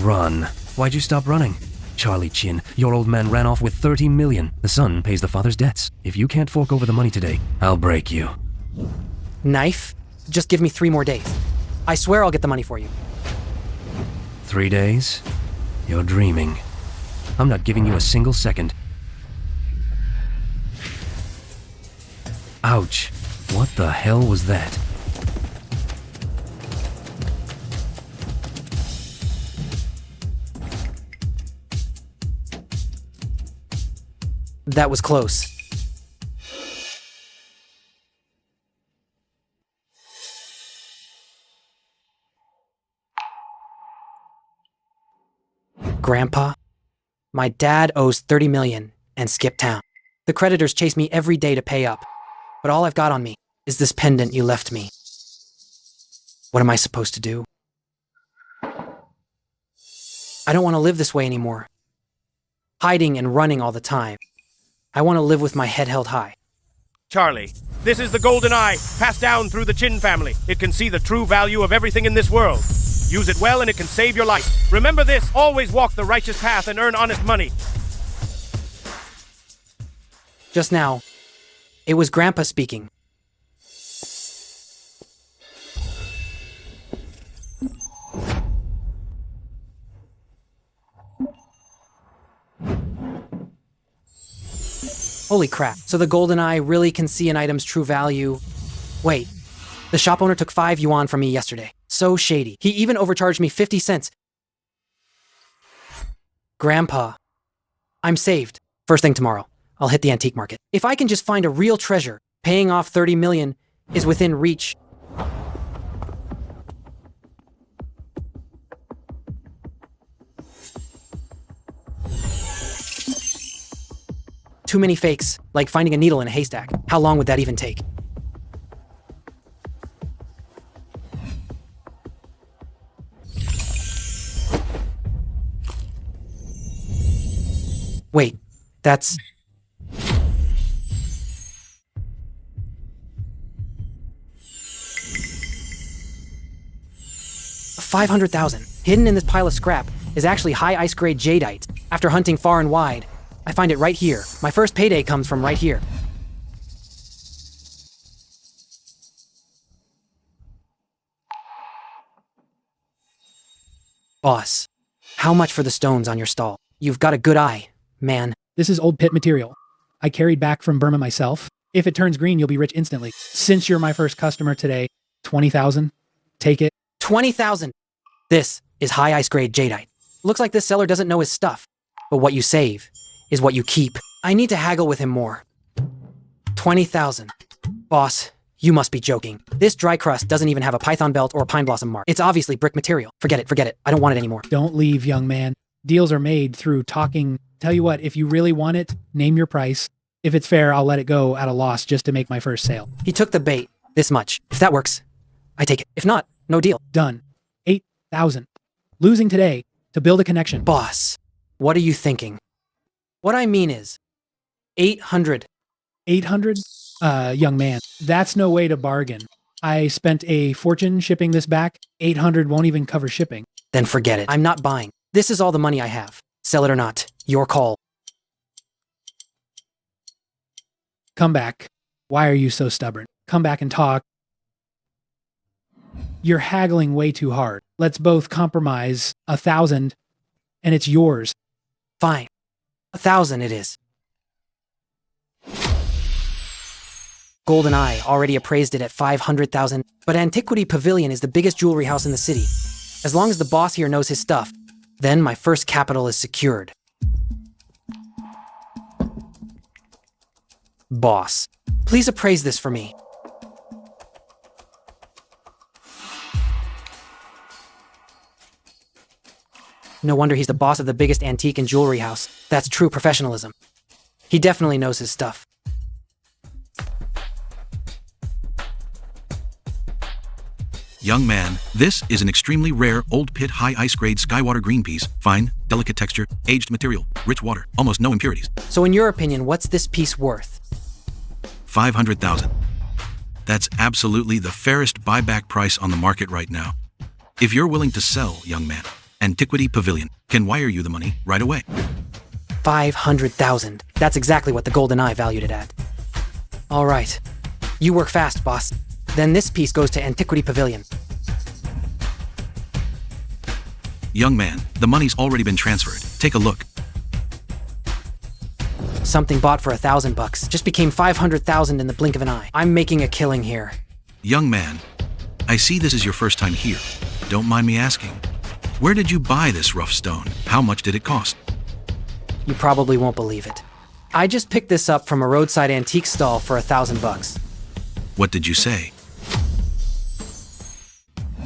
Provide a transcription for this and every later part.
Run. Why'd you stop running? Charlie Chin, your old man ran off with 30 million. The son pays the father's debts. If you can't fork over the money today, I'll break you. Knife? Just give me 3 more days. I swear I'll get the money for you. 3 days? You're dreaming. I'm not giving you a single second. Ouch. What the hell was that? That was close. Grandpa, my dad owes 30 million and skipped town. The creditors chase me every day to pay up, but all I've got on me is this pendant you left me. What am I supposed to do? I don't want to live this way anymore. Hiding and running all the time. I want to live with my head held high. Charlie, this is the golden eye, passed down through the Chin family. It can see the true value of everything in this world. Use it well and it can save your life. Remember this, always walk the righteous path and earn honest money. Just now, it was Grandpa speaking. Holy crap, so the golden eye really can see an item's true value. Wait, the shop owner took 5 yuan from me yesterday. So shady. He even overcharged me 50 cents. Grandpa, I'm saved. First thing tomorrow, I'll hit the antique market. If I can just find a real treasure, paying off 30 million is within reach. Too many fakes, like finding a needle in a haystack. How long would that even take? Wait, that's... 500,000. Hidden in this pile of scrap is actually high ice grade jadeite. After hunting far and wide, I find it right here. My first payday comes from right here. Boss, how much for the stones on your stall? You've got a good eye, man. This is old pit material. I carried back from Burma myself. If it turns green, you'll be rich instantly. Since you're my first customer today, 20,000. Take it. 20,000! This is high ice grade jadeite. Looks like this seller doesn't know his stuff. But what you save is what you keep. I need to haggle with him more. 20,000. Boss, you must be joking. This dry crust doesn't even have a python belt or a pine blossom mark. It's obviously brick material. Forget it. I don't want it anymore. Don't leave, young man. Deals are made through talking. Tell you what, if you really want it, name your price. If it's fair, I'll let it go at a loss just to make my first sale. He took the bait. This much. If that works, I take it. If not, no deal. Done. 8,000. Losing today to build a connection. Boss, what are you thinking? What I mean is, 800. 800? Young man, that's no way to bargain. I spent a fortune shipping this back. 800 won't even cover shipping. Then forget it. I'm not buying. This is all the money I have. Sell it or not. Your call. Come back. Why are you so stubborn? Come back and talk. You're haggling way too hard. Let's both compromise 1,000, and it's yours. Fine. 1,000 it is. Golden Eye already appraised it at 500,000, but Antiquity Pavilion is the biggest jewelry house in the city. As long as the boss here knows his stuff, then my first capital is secured. Boss, please appraise this for me. No wonder he's the boss of the biggest antique and jewelry house. That's true professionalism. He definitely knows his stuff. Young man, this is an extremely rare old pit high ice grade skywater green piece. Fine, delicate texture, aged material, rich water, almost no impurities. So in your opinion, what's this piece worth? 500,000. That's absolutely the fairest buyback price on the market right now. If you're willing to sell, young man, Antiquity Pavilion. Can wire you the money right away. 500,000. That's exactly what the Golden Eye valued it at. All right. You work fast, boss. Then this piece goes to Antiquity Pavilion. Young man, the money's already been transferred. Take a look. Something bought for $1,000 just became 500,000 in the blink of an eye. I'm making a killing here. Young man, I see this is your first time here. Don't mind me asking. Where did you buy this rough stone? How much did it cost? You probably won't believe it. I just picked this up from a roadside antique stall for $1,000. What did you say?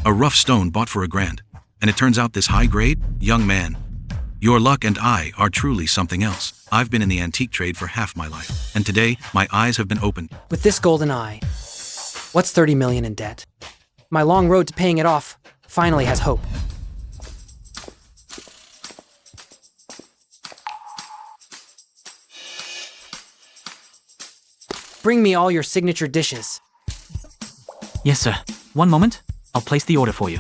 A rough stone bought for $1,000. And it turns out this high grade? Young man, your luck and I are truly something else. I've been in the antique trade for half my life, and today my eyes have been opened. With this Golden Eye, what's 30 million in debt? My long road to paying it off finally has hope. Bring me all your signature dishes. Yes, sir. One moment. I'll place the order for you.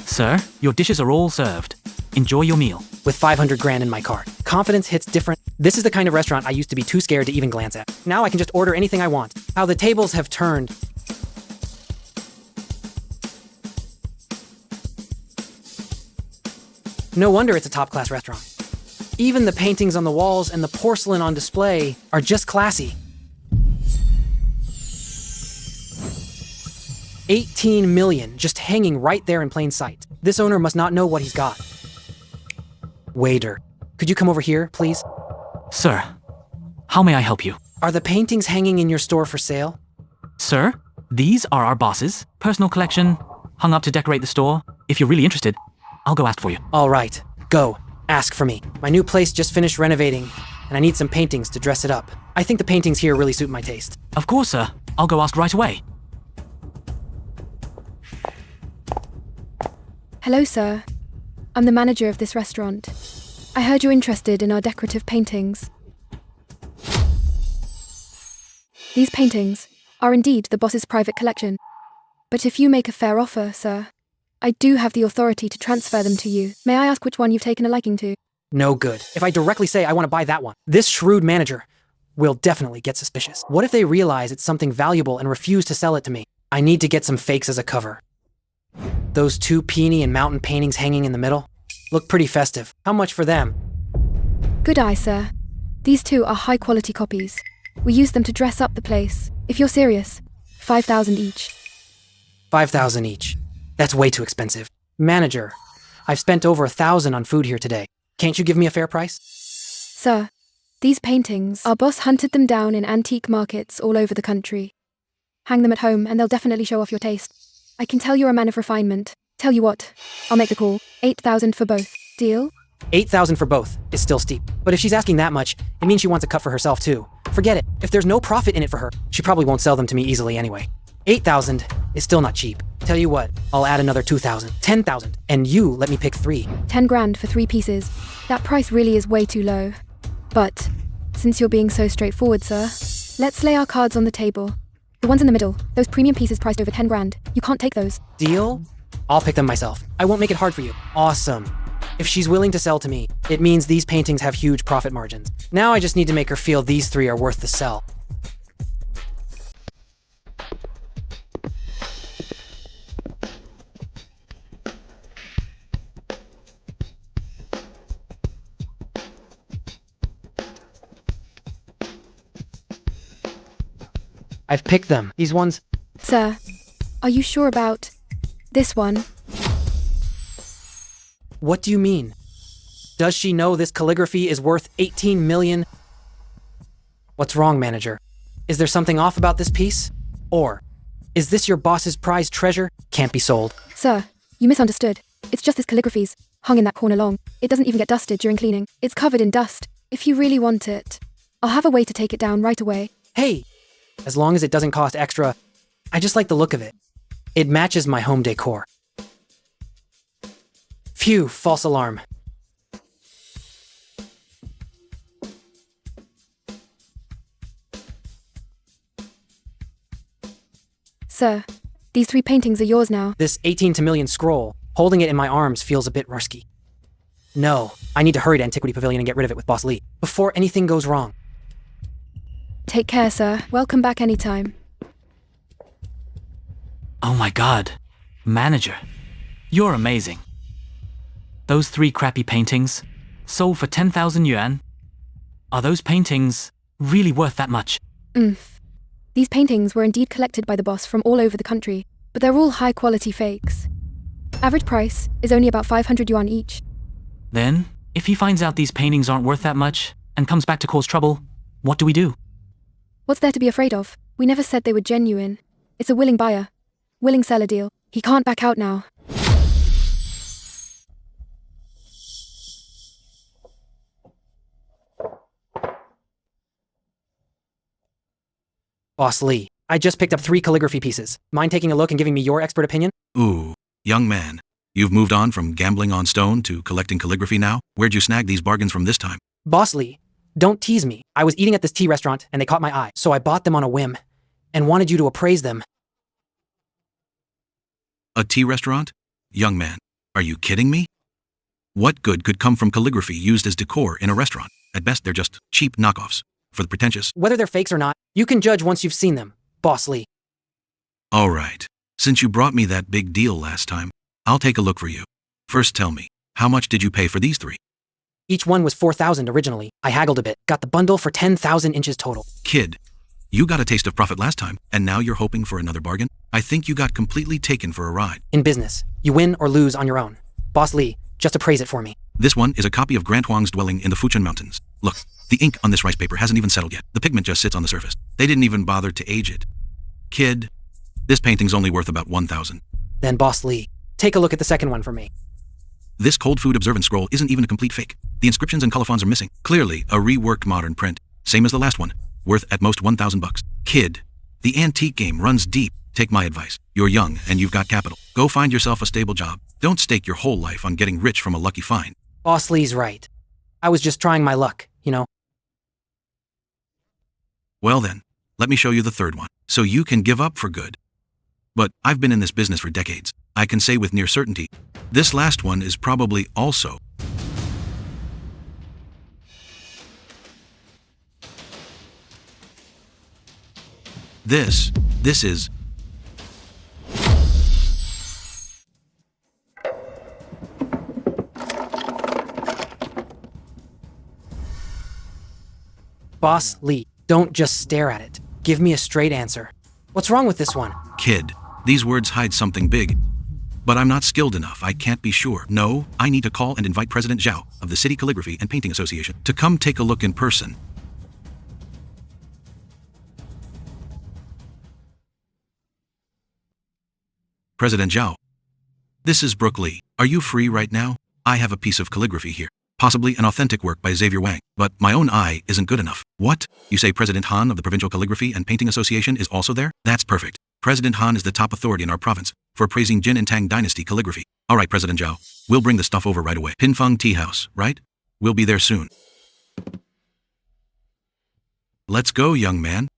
Sir, your dishes are all served. Enjoy your meal. With 500 grand in my cart, confidence hits different. This is the kind of restaurant I used to be too scared to even glance at. Now I can just order anything I want. How the tables have turned. No wonder it's a top-class restaurant. Even the paintings on the walls and the porcelain on display are just classy. 18 million just hanging right there in plain sight. This owner must not know what he's got. Waiter, could you come over here, please? Sir, how may I help you? Are the paintings hanging in your store for sale? Sir, these are our boss's personal collection, hung up to decorate the store. If you're really interested, I'll go ask for you. All right, go. Ask for me. My new place just finished renovating, and I need some paintings to dress it up. I think the paintings here really suit my taste. Of course, sir. I'll go ask right away. Hello, sir. I'm the manager of this restaurant. I heard you're interested in our decorative paintings. These paintings are indeed the boss's private collection. But if you make a fair offer, sir, I do have the authority to transfer them to you. May I ask which one you've taken a liking to? No good. If I directly say I want to buy that one, this shrewd manager will definitely get suspicious. What if they realize it's something valuable and refuse to sell it to me? I need to get some fakes as a cover. Those two peony and mountain paintings hanging in the middle look pretty festive. How much for them? Good eye, sir. These two are high-quality copies. We use them to dress up the place. If you're serious, 5,000 each. 5,000 each. That's way too expensive. Manager, I've spent over 1,000 on food here today. Can't you give me a fair price? Sir, these paintings, our boss hunted them down in antique markets all over the country. Hang them at home and they'll definitely show off your taste. I can tell you're a man of refinement. Tell you what, I'll make the call. 8,000 for both. Deal? 8,000 for both is still steep. But if she's asking that much, it means she wants a cut for herself too. Forget it. If there's no profit in it for her, she probably won't sell them to me easily anyway. 8,000 is still not cheap. Tell you what, I'll add another 2,000, 10,000, and you let me pick 3. 10 grand for 3 pieces. That price really is way too low. But, since you're being so straightforward, sir, let's lay our cards on the table. The ones in the middle, those premium pieces priced over 10 grand. You can't take those. Deal? I'll pick them myself. I won't make it hard for you. Awesome. If she's willing to sell to me, it means these paintings have huge profit margins. Now I just need to make her feel these 3 are worth the sell. I've picked them. These ones. Sir, are you sure about this one? What do you mean? Does she know this calligraphy is worth 18 million? What's wrong, manager? Is there something off about this piece? Or, is this your boss's prized treasure? Can't be sold. Sir, you misunderstood. It's just this calligraphy's hung in that corner long. It doesn't even get dusted during cleaning. It's covered in dust. If you really want it, I'll have a way to take it down right away. Hey! As long as it doesn't cost extra, I just like the look of it. It matches my home decor. Phew, false alarm. Sir, these 3 paintings are yours now. This 18 to million scroll Holding it in my arms feels a bit risky. No, I need to hurry to Antiquity Pavilion and get rid of it with Boss Lee, before anything goes wrong. Take care, sir. Welcome back anytime. Oh my god. Manager. You're amazing. Those 3 crappy paintings, sold for 10,000 yuan. Are those paintings really worth that much? These paintings were indeed collected by the boss from all over the country, but they're all high-quality fakes. Average price is only about 500 yuan each. Then, if he finds out these paintings aren't worth that much and comes back to cause trouble, what do we do? What's there to be afraid of? We never said they were genuine. It's a willing buyer. Willing seller deal. He can't back out now. Boss Lee, I just picked up 3 calligraphy pieces. Mind taking a look and giving me your expert opinion? Ooh, young man. You've moved on from gambling on stone to collecting calligraphy now? Where'd you snag these bargains from this time? Boss Lee, don't tease me. I was eating at this tea restaurant and they caught my eye, so I bought them on a whim and wanted you to appraise them. A tea restaurant? Young man, are you kidding me? What good could come from calligraphy used as decor in a restaurant? At best, they're just cheap knockoffs. For the pretentious. Whether they're fakes or not, you can judge once you've seen them, Boss Lee. All right. Since you brought me that big deal last time, I'll take a look for you. First tell me, how much did you pay for these 3? Each one was 4,000 originally. I haggled a bit, got the bundle for 10,000 inches total. Kid, you got a taste of profit last time, and now you're hoping for another bargain? I think you got completely taken for a ride. In business, you win or lose on your own. Boss Lee, just appraise it for me. This one is a copy of Grant Huang's dwelling in the Fuchun Mountains. Look, the ink on this rice paper hasn't even settled yet. The pigment just sits on the surface. They didn't even bother to age it. Kid, this painting's only worth about 1,000. Then Boss Lee, take a look at the second one for me. This cold food observance scroll isn't even a complete fake. The inscriptions and colophons are missing. Clearly, a reworked modern print. Same as the last one. Worth at most 1,000 bucks. Kid, the antique game runs deep. Take my advice. You're young and you've got capital. Go find yourself a stable job. Don't stake your whole life on getting rich from a lucky find. Boss Lee's right. I was just trying my luck, you know. Well then, let me show you the third one, so you can give up for good. But I've been in this business for decades. I can say with near certainty, this last one is probably also. This is. Boss Lee, don't just stare at it. Give me a straight answer. What's wrong with this one? Kid, these words hide something big. But I'm not skilled enough, I can't be sure. No, I need to call and invite President Zhao of the City Calligraphy and Painting Association to come take a look in person. President Zhao. This is Brooke Lee. Are you free right now? I have a piece of calligraphy here. Possibly an authentic work by Xavier Wang, but my own eye isn't good enough. What? You say President Han of the Provincial Calligraphy and Painting Association is also there? That's perfect. President Han is the top authority in our province for praising Jin and Tang Dynasty calligraphy. All right, President Zhao. We'll bring the stuff over right away. Pinfeng Tea House, right? We'll be there soon. Let's go, young man.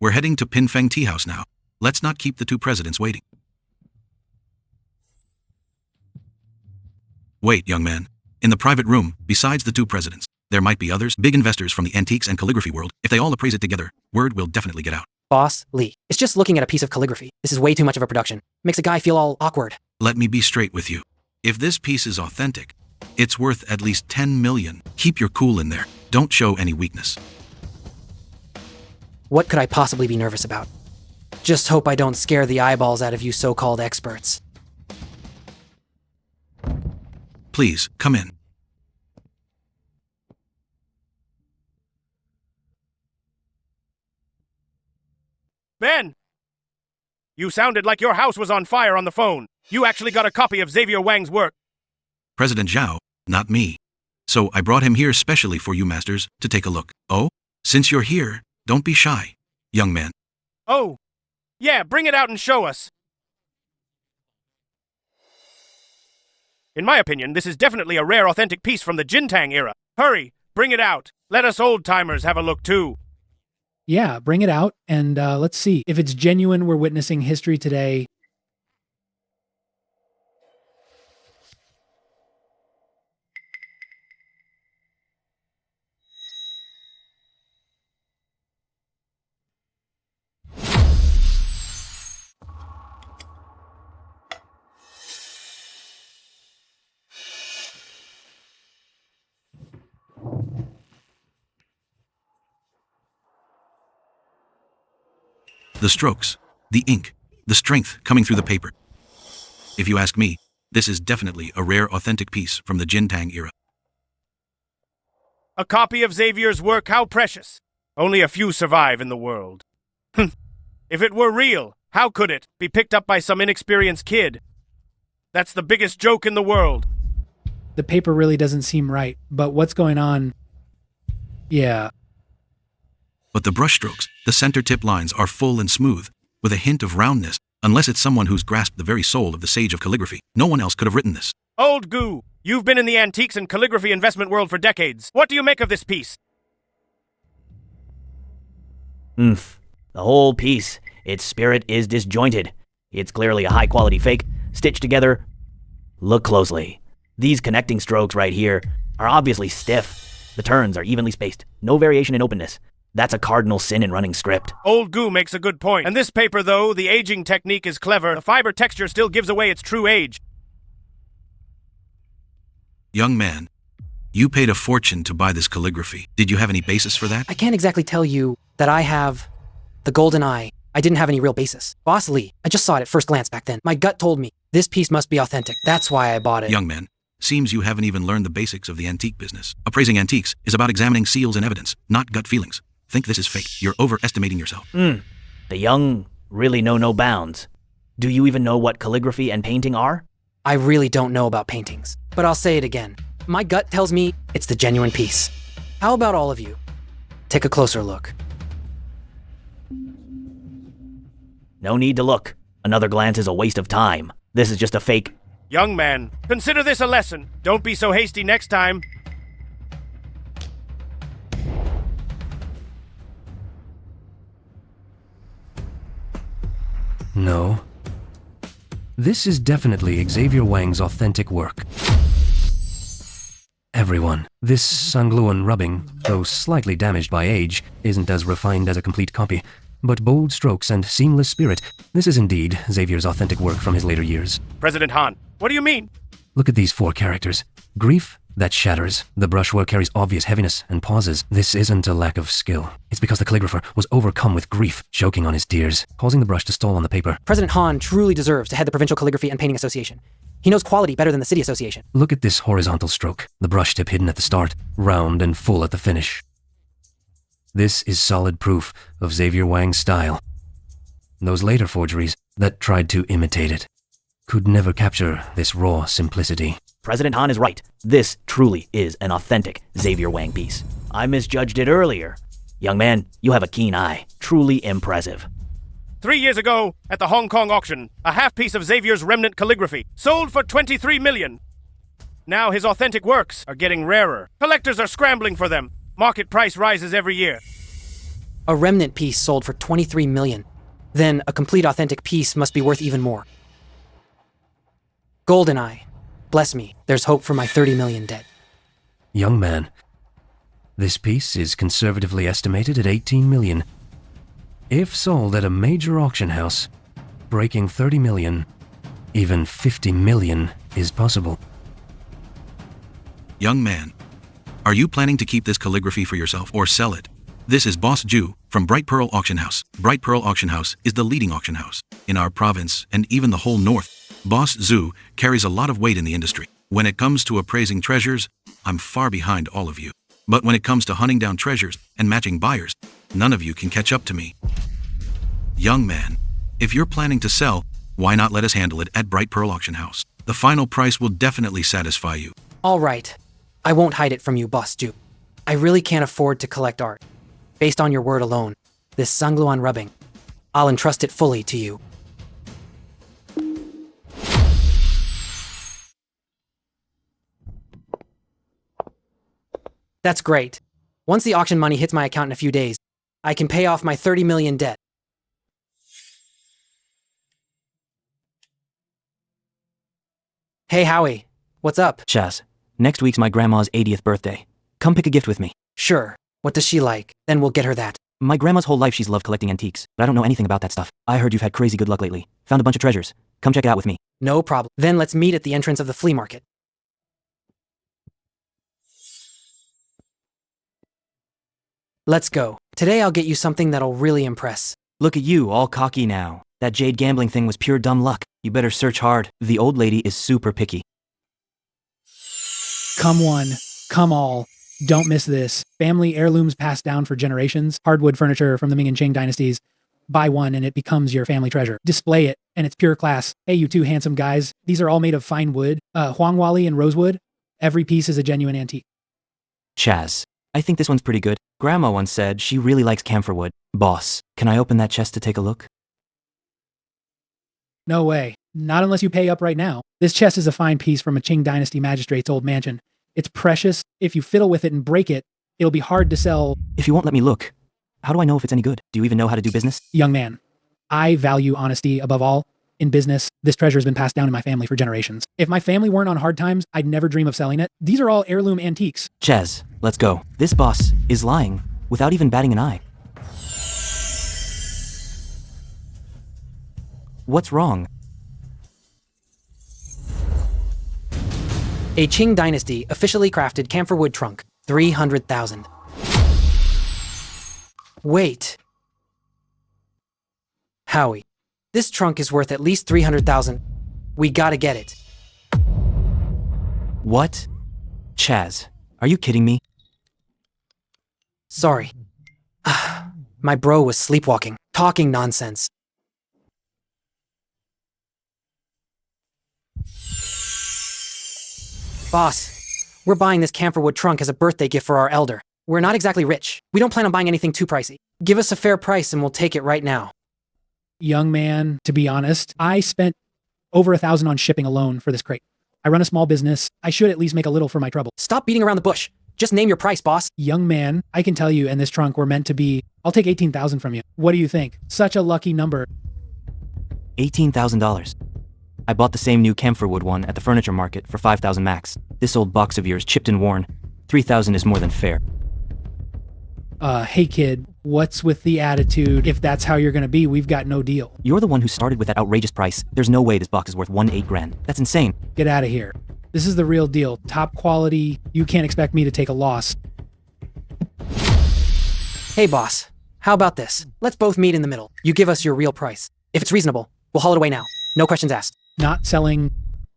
We're heading to Pinfeng Tea House now. Let's not keep the two presidents waiting. Wait, young man. In the private room, besides the two presidents, there might be others, big investors from the antiques and calligraphy world. If they all appraise it together, word will definitely get out. Boss Lee, it's just looking at a piece of calligraphy. This is way too much of a production. Makes a guy feel all awkward. Let me be straight with you. If this piece is authentic, it's worth at least 10 million. Keep your cool in there. Don't show any weakness. What could I possibly be nervous about? Just hope I don't scare the eyeballs out of you so-called experts. Please, come in. Ben! You sounded like your house was on fire on the phone. You actually got a copy of Xavier Wang's work. President Zhao, not me. So I brought him here specially for you masters to take a look. Oh, since you're here, don't be shy, young man. Oh, yeah, bring it out and show us. In my opinion, this is definitely a rare authentic piece from the Jintang era. Hurry, bring it out. Let us old-timers have a look too. Yeah, bring it out and let's see. If it's genuine, we're witnessing history today. The strokes, the ink, the strength coming through the paper. If you ask me, this is definitely a rare authentic piece from the Jintang era. A copy of Xavier's work, how precious. Only a few survive in the world. If it were real, how could it be picked up by some inexperienced kid? That's the biggest joke in the world. The paper really doesn't seem right, but what's going on? Yeah. But the brushstrokes, the center tip lines are full and smooth, with a hint of roundness, unless it's someone who's grasped the very soul of the sage of calligraphy. No one else could have written this. Old Goo, you've been in the antiques and calligraphy investment world for decades. What do you make of this piece? The whole piece, its spirit is disjointed. It's clearly a high-quality fake, stitched together. Look closely. These connecting strokes right here are obviously stiff. The turns are evenly spaced. No variation in openness. That's a cardinal sin in running script. Old Goo makes a good point. And this paper, though, the aging technique is clever. The fiber texture still gives away its true age. Young man, you paid a fortune to buy this calligraphy. Did you have any basis for that? I can't exactly tell you that I have the golden eye. I didn't have any real basis. Boss Lee, I just saw it at first glance back then. My gut told me this piece must be authentic. That's why I bought it. Young man, seems you haven't even learned the basics of the antique business. Appraising antiques is about examining seals and evidence, not gut feelings. Think this is fake. You're overestimating yourself. The young really know no bounds. Do you even know what calligraphy and painting are? I really don't know about paintings, but I'll say it again. My gut tells me it's the genuine piece. How about all of you? Take a closer look. No need to look. Another glance is a waste of time. This is just a fake. Young man, consider this a lesson. Don't be so hasty next time. No. This is definitely Xavier Wang's authentic work. Everyone, this Sangluan rubbing, though slightly damaged by age, isn't as refined as a complete copy. But bold strokes and seamless spirit, this is indeed Xavier's authentic work from his later years. President Han, what do you mean? Look at these four characters. Grief, that shatters. The brushwork carries obvious heaviness and pauses. This isn't a lack of skill. It's because the calligrapher was overcome with grief, choking on his tears, causing the brush to stall on the paper. President Han truly deserves to head the Provincial Calligraphy and Painting Association. He knows quality better than the City Association. Look at this horizontal stroke. The brush tip hidden at the start, round and full at the finish. This is solid proof of Xavier Wang's style. Those later forgeries that tried to imitate it could never capture this raw simplicity. President Han is right. This truly is an authentic Xavier Wang piece. I misjudged it earlier. Young man, you have a keen eye. Truly impressive. 3 years ago, at the Hong Kong auction, a half-piece of Xavier's remnant calligraphy sold for 23 million. Now his authentic works are getting rarer. Collectors are scrambling for them. Market price rises every year. A remnant piece sold for 23 million. Then a complete authentic piece must be worth even more. Goldeneye. Bless me, there's hope for my 30 million debt. Young man, this piece is conservatively estimated at 18 million. If sold at a major auction house, breaking 30 million, even 50 million is possible. Young man, are you planning to keep this calligraphy for yourself or sell it? This is Boss Ju from Bright Pearl Auction House. Bright Pearl Auction House is the leading auction house in our province and even the whole north. Boss Zhu carries a lot of weight in the industry. When it comes to appraising treasures, I'm far behind all of you. But when it comes to hunting down treasures and matching buyers, none of you can catch up to me. Young man, if you're planning to sell, why not let us handle it at Bright Pearl Auction House? The final price will definitely satisfy you. All right. I won't hide it from you, Boss Ju. I really can't afford to collect art. Based on your word alone, this Sangluan rubbing, I'll entrust it fully to you. That's great. Once the auction money hits my account in a few days, I can pay off my 30 million debt. Hey, Howie. What's up? Chaz, next week's my grandma's 80th birthday. Come pick a gift with me. Sure. What does she like? Then we'll get her that. My grandma's whole life she's loved collecting antiques, but I don't know anything about that stuff. I heard you've had crazy good luck lately. Found a bunch of treasures. Come check it out with me. No problem. Then let's meet at the entrance of the flea market. Let's go. Today I'll get you something that'll really impress. Look at you, all cocky now. That jade gambling thing was pure dumb luck. You better search hard. The old lady is super picky. Come one, come all. Don't miss this. Family heirlooms passed down for generations. Hardwood furniture from the Ming and Qing dynasties. Buy one and it becomes your family treasure. Display it and it's pure class. Hey, you two handsome guys. These are all made of fine wood. Huangwali and rosewood. Every piece is a genuine antique. Chaz, I think this one's pretty good. Grandma once said she really likes camphor wood. Boss, can I open that chest to take a look? No way. Not unless you pay up right now. This chest is a fine piece from a Qing dynasty magistrate's old mansion. It's precious. If you fiddle with it and break it, it'll be hard to sell. If you won't let me look, how do I know if it's any good? Do you even know how to do business? Young man, I value honesty above all. In business, this treasure has been passed down in my family for generations. If my family weren't on hard times, I'd never dream of selling it. These are all heirloom antiques. Chaz, let's go. This boss is lying without even batting an eye. What's wrong? A Qing dynasty officially crafted camphor wood trunk, 300,000. Wait. Howie, this trunk is worth at least 300,000. We gotta get it. What? Chaz, are you kidding me? Sorry. My bro was sleepwalking, talking nonsense. Boss, we're buying this camphor wood trunk as a birthday gift for our elder. We're not exactly rich. We don't plan on buying anything too pricey. Give us a fair price and we'll take it right now. Young man, to be honest, I spent over 1,000 on shipping alone for this crate. I run a small business. I should at least make a little for my trouble. Stop beating around the bush. Just name your price, boss. Young man, I can tell you and this trunk were meant to be. I'll take 18,000 from you. What do you think? Such a lucky number. $18,000. I bought the same new camphor wood one at the furniture market for 5,000 max. This old box of yours, chipped and worn. 3,000 is more than fair. Hey kid, what's with the attitude? If that's how you're gonna be, we've got no deal. You're the one who started with that outrageous price. There's no way this box is worth 8 grand. That's insane. Get out of here. This is the real deal. Top quality. You can't expect me to take a loss. Hey boss, how about this? Let's both meet in the middle. You give us your real price. If it's reasonable, we'll haul it away now. No questions asked. Not selling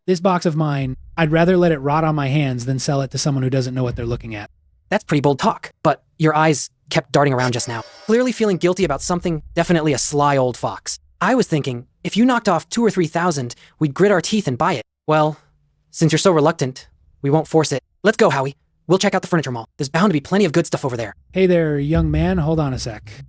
this box of mine. I'd rather let it rot on my hands than sell it to someone who doesn't know what they're looking at. That's pretty bold talk, but your eyes kept darting around just now. Clearly feeling guilty about something, definitely a sly old fox. I was thinking, if you knocked off 2,000 or 3,000, we'd grit our teeth and buy it. Well, since you're so reluctant, we won't force it. Let's go, Howie. We'll check out the furniture mall. There's bound to be plenty of good stuff over there. Hey there, young man, hold on a sec.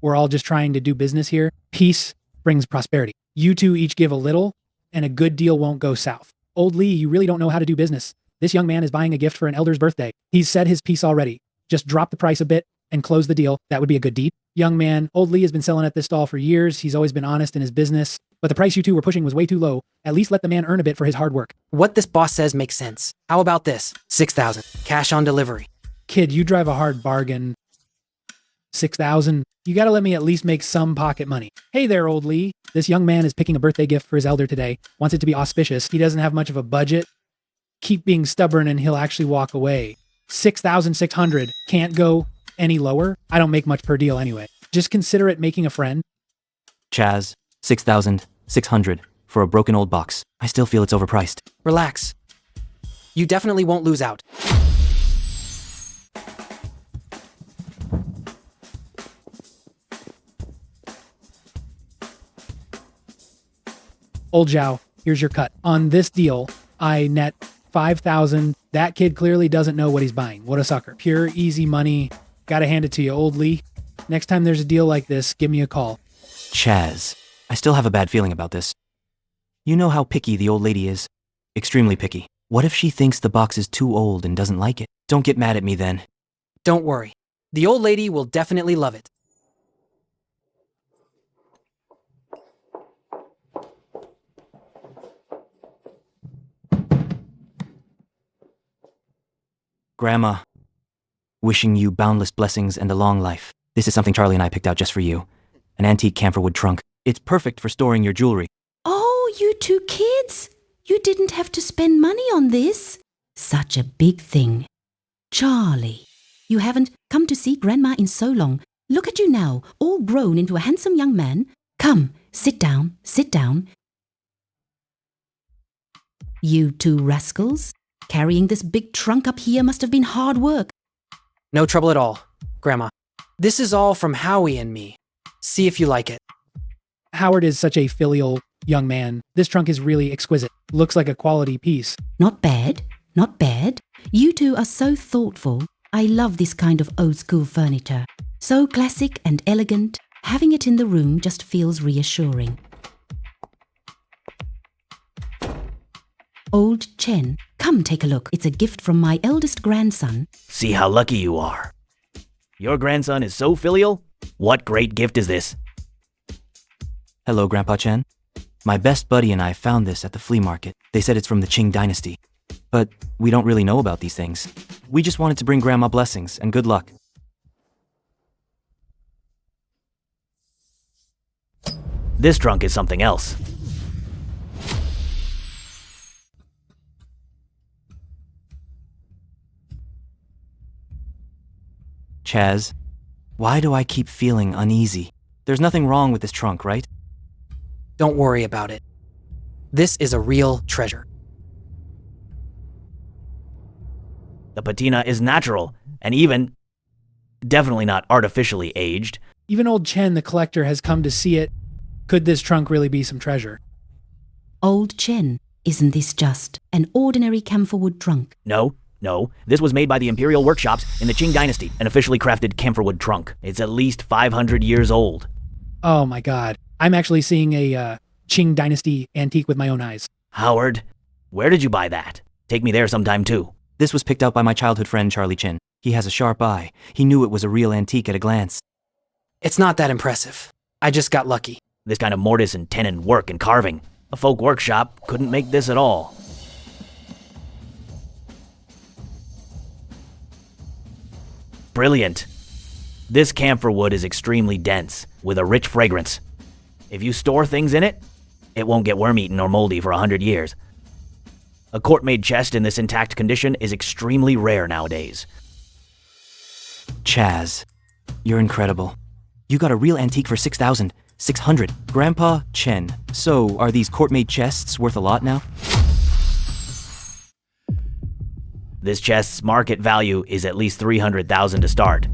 We're all just trying to do business here. Peace brings prosperity. You two each give a little, and a good deal won't go south. Old Lee, you really don't know how to do business. This young man is buying a gift for an elder's birthday. He's said his piece already. Just drop the price a bit and close the deal. That would be a good deed. Young man, Old Lee has been selling at this stall for years. He's always been honest in his business, but the price you two were pushing was way too low. At least let the man earn a bit for his hard work. What this boss says makes sense. How about this? 6,000. Cash on delivery. Kid, you drive a hard bargain. 6,000. You gotta let me at least make some pocket money. Hey there, Old Lee. This young man is picking a birthday gift for his elder today. Wants it to be auspicious. He doesn't have much of a budget. Keep being stubborn and he'll actually walk away. 6,600. Can't go any lower. I don't make much per deal anyway. Just consider it making a friend. Chaz, 6,600 for a broken old box. I still feel it's overpriced. Relax. You definitely won't lose out. Old Zhao, here's your cut. On this deal, I net 5,000. That kid clearly doesn't know what he's buying. What a sucker. Pure, easy money. Gotta hand it to you, Old Lee. Next time there's a deal like this, give me a call. Chaz, I still have a bad feeling about this. You know how picky the old lady is. Extremely picky. What if she thinks the box is too old and doesn't like it? Don't get mad at me then. Don't worry. The old lady will definitely love it. Grandma, wishing you boundless blessings and a long life. This is something Charlie and I picked out just for you. An antique camphor wood trunk. It's perfect for storing your jewelry. Oh, you two kids. You didn't have to spend money on this. Such a big thing. Charlie, you haven't come to see Grandma in so long. Look at you now, all grown into a handsome young man. Come, sit down, sit down. You two rascals. Carrying this big trunk up here must have been hard work. No trouble at all, Grandma. This is all from Howie and me. See if you like it. Howard is such a filial young man. This trunk is really exquisite. Looks like a quality piece. Not bad, not bad. You two are so thoughtful. I love this kind of old school furniture. So classic and elegant. Having it in the room just feels reassuring. Old Chen, come take a look. It's a gift from my eldest grandson. See how lucky you are. Your grandson is so filial? What great gift is this? Hello, Grandpa Chen. My best buddy and I found this at the flea market. They said it's from the Qing dynasty. But we don't really know about these things. We just wanted to bring Grandma blessings and good luck. This trunk is something else. Chaz, why do I keep feeling uneasy? There's nothing wrong with this trunk, right? Don't worry about it. This is a real treasure. The patina is natural, and even definitely not artificially aged. Even old Chen, the collector, has come to see it. Could this trunk really be some treasure? Old Chen, isn't this just an ordinary camphorwood trunk? No, this was made by the Imperial Workshops in the Qing Dynasty, an officially crafted camphorwood trunk. It's at least 500 years old. Oh my god. I'm actually seeing a Qing Dynasty antique with my own eyes. Howard, where did you buy that? Take me there sometime too. This was picked out by my childhood friend Charlie Chin. He has a sharp eye. He knew it was a real antique at a glance. It's not that impressive. I just got lucky. This kind of mortise and tenon work and carving. A folk workshop couldn't make this at all. Brilliant. This camphor wood is extremely dense, with a rich fragrance. If you store things in it, it won't get worm-eaten or moldy for 100 years. A court-made chest in this intact condition is extremely rare nowadays. Chaz, you're incredible. You got a real antique for 6,600. Grandpa Chen, so are these court-made chests worth a lot now? This chest's market value is at least 300,000 to start.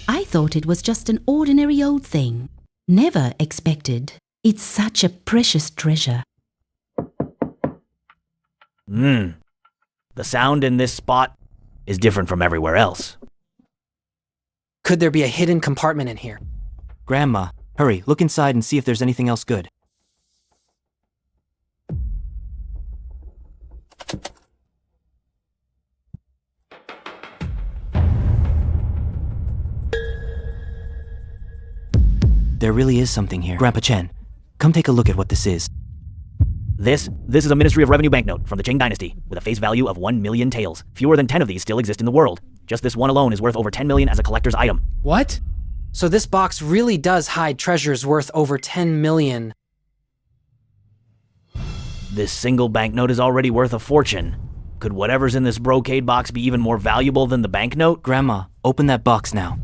I thought it was just an ordinary old thing. Never expected. It's such a precious treasure. The sound in this spot is different from everywhere else. Could there be a hidden compartment in here? Grandma, hurry, look inside and see if there's anything else good. There really is something here. Grandpa Chen, come take a look at what this is. This is a Ministry of Revenue banknote from the Qing Dynasty, with a face value of 1 million taels. Fewer than 10 of these still exist in the world. Just this one alone is worth over 10 million as a collector's item. What? So this box really does hide treasures worth over 10 million. This single banknote is already worth a fortune. Could whatever's in this brocade box be even more valuable than the banknote? Grandma, open that box now.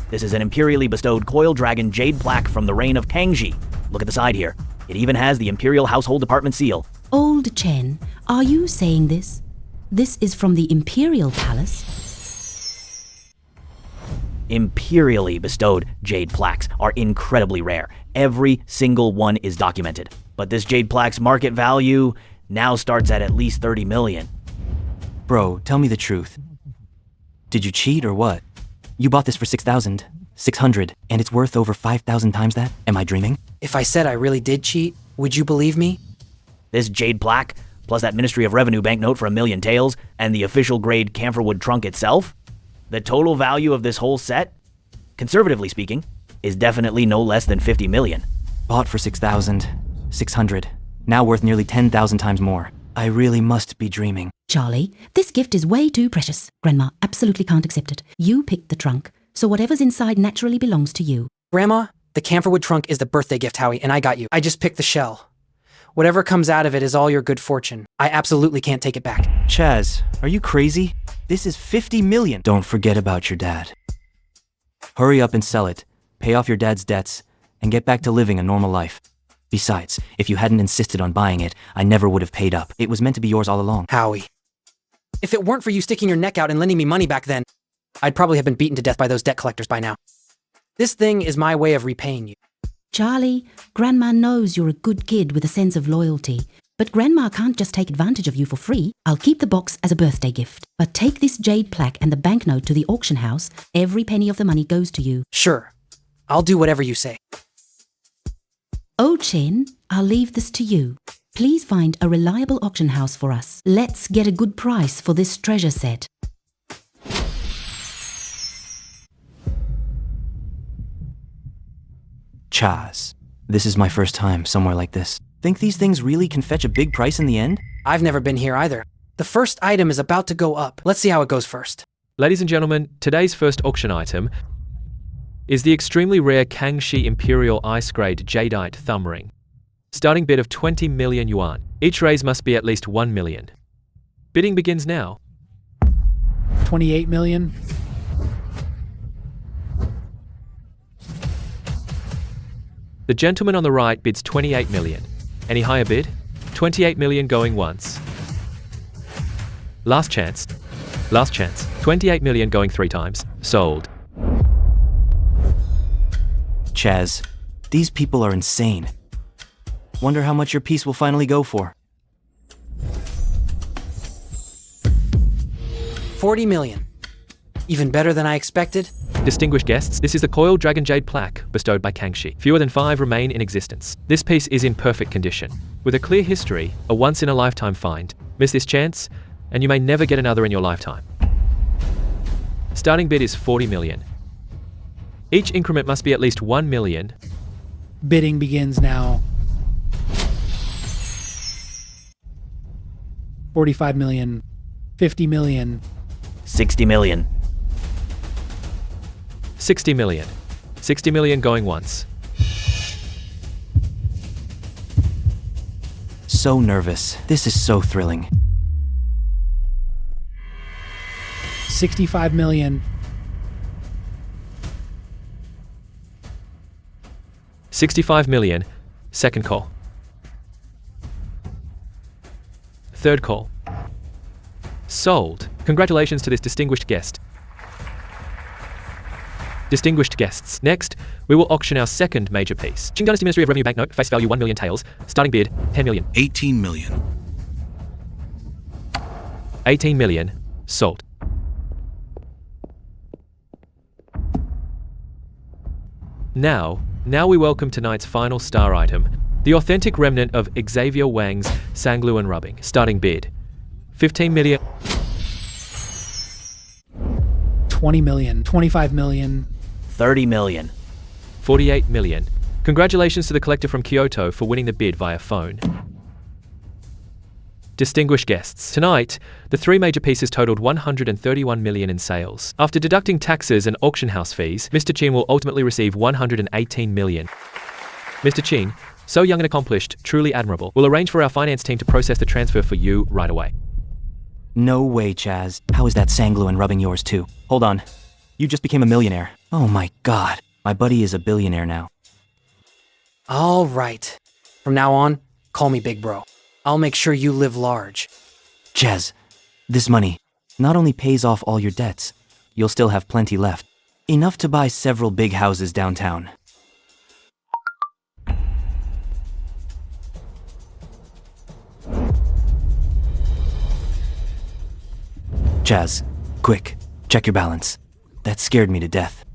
This is an imperially bestowed coil dragon jade plaque from the reign of Kangxi. Look at the side here. It even has the Imperial Household Department seal. Old Chen, are you saying this? This is from the Imperial Palace? Imperially bestowed jade plaques are incredibly rare. Every single one is documented. But this jade plaque's market value now starts at least 30 million. Bro, tell me the truth. Did you cheat or what? You bought this for 6,600, and it's worth over 5,000 times that? Am I dreaming? If I said I really did cheat, would you believe me? This jade plaque, plus that Ministry of Revenue banknote for 1 million taels, and the official grade camphorwood trunk itself, the total value of this whole set, conservatively speaking, is definitely no less than 50 million. Bought for 6,600, now worth nearly 10,000 times more. I really must be dreaming. Charlie, this gift is way too precious. Grandma absolutely can't accept it. You picked the trunk, so whatever's inside naturally belongs to you. Grandma, the camphorwood trunk is the birthday gift, Howie, and I got you. I just picked the shell. Whatever comes out of it is all your good fortune. I absolutely can't take it back. Chaz, are you crazy? This is 50 million. Don't forget about your dad. Hurry up and sell it, pay off your dad's debts, and get back to living a normal life. Besides, if you hadn't insisted on buying it, I never would have paid up. It was meant to be yours all along. Howie. If it weren't for you sticking your neck out and lending me money back then, I'd probably have been beaten to death by those debt collectors by now. This thing is my way of repaying you. Charlie, Grandma knows you're a good kid with a sense of loyalty, but Grandma can't just take advantage of you for free. I'll keep the box as a birthday gift, but take this jade plaque and the banknote to the auction house. Every penny of the money goes to you. Sure. I'll do whatever you say. Oh, Chen, I'll leave this to you. Please find a reliable auction house for us. Let's get a good price for this treasure set. Chaz, this is my first time somewhere like this. Think these things really can fetch a big price in the end? I've never been here either. The first item is about to go up. Let's see how it goes first. Ladies and gentlemen, today's first auction item is the extremely rare Kangxi Imperial Ice Grade Jadeite Thumb Ring. Starting bid of 20 million yuan. Each raise must be at least 1 million. Bidding begins now. 28 million. The gentleman on the right bids 28 million. Any higher bid? 28 million going once. Last chance. Last chance. 28 million going 3 times. Sold. Chaz, these people are insane. Wonder how much your piece will finally go for. 40 million. Even better than I expected. Distinguished guests, this is the coiled dragon jade plaque bestowed by Kangxi. Fewer than 5 remain in existence. This piece is in perfect condition. With a clear history, a once-in-a-lifetime find. Miss this chance, and you may never get another in your lifetime. Starting bid is 40 million. Each increment must be at least 1 million. Bidding begins now. 45 million. 50 million. 60 million. 60 million. 60 million going once. So nervous. This is so thrilling. 65 million. 65 million. Second call. Third call. Sold. Congratulations to this distinguished guest. Distinguished guests. Next, we will auction our second major piece. Qing Dynasty Ministry of Revenue banknote, face value 1 million taels. Starting bid, 10 million. 18 million. 18 million. Sold. Now we welcome tonight's final star item, the authentic remnant of Xavier Wang's Sangluan rubbing. Starting bid, 15 million. 20 million. 25 million. 30 million. 48 million. Congratulations to the collector from Kyoto for winning the bid via phone. Distinguished guests, tonight, the 3 major pieces totaled 131 million in sales. After deducting taxes and auction house fees, Mr. Qin will ultimately receive 118 million. Mr. Qin, so young and accomplished, truly admirable, will arrange for our finance team to process the transfer for you right away. No way, Chaz. How is that Sangluan rubbing yours too? Hold on. You just became a millionaire. Oh my god. My buddy is a billionaire now. All right. From now on, call me Big Bro. I'll make sure you live large. Chaz, this money not only pays off all your debts, you'll still have plenty left. Enough to buy several big houses downtown. Chaz, quick, check your balance. That scared me to death.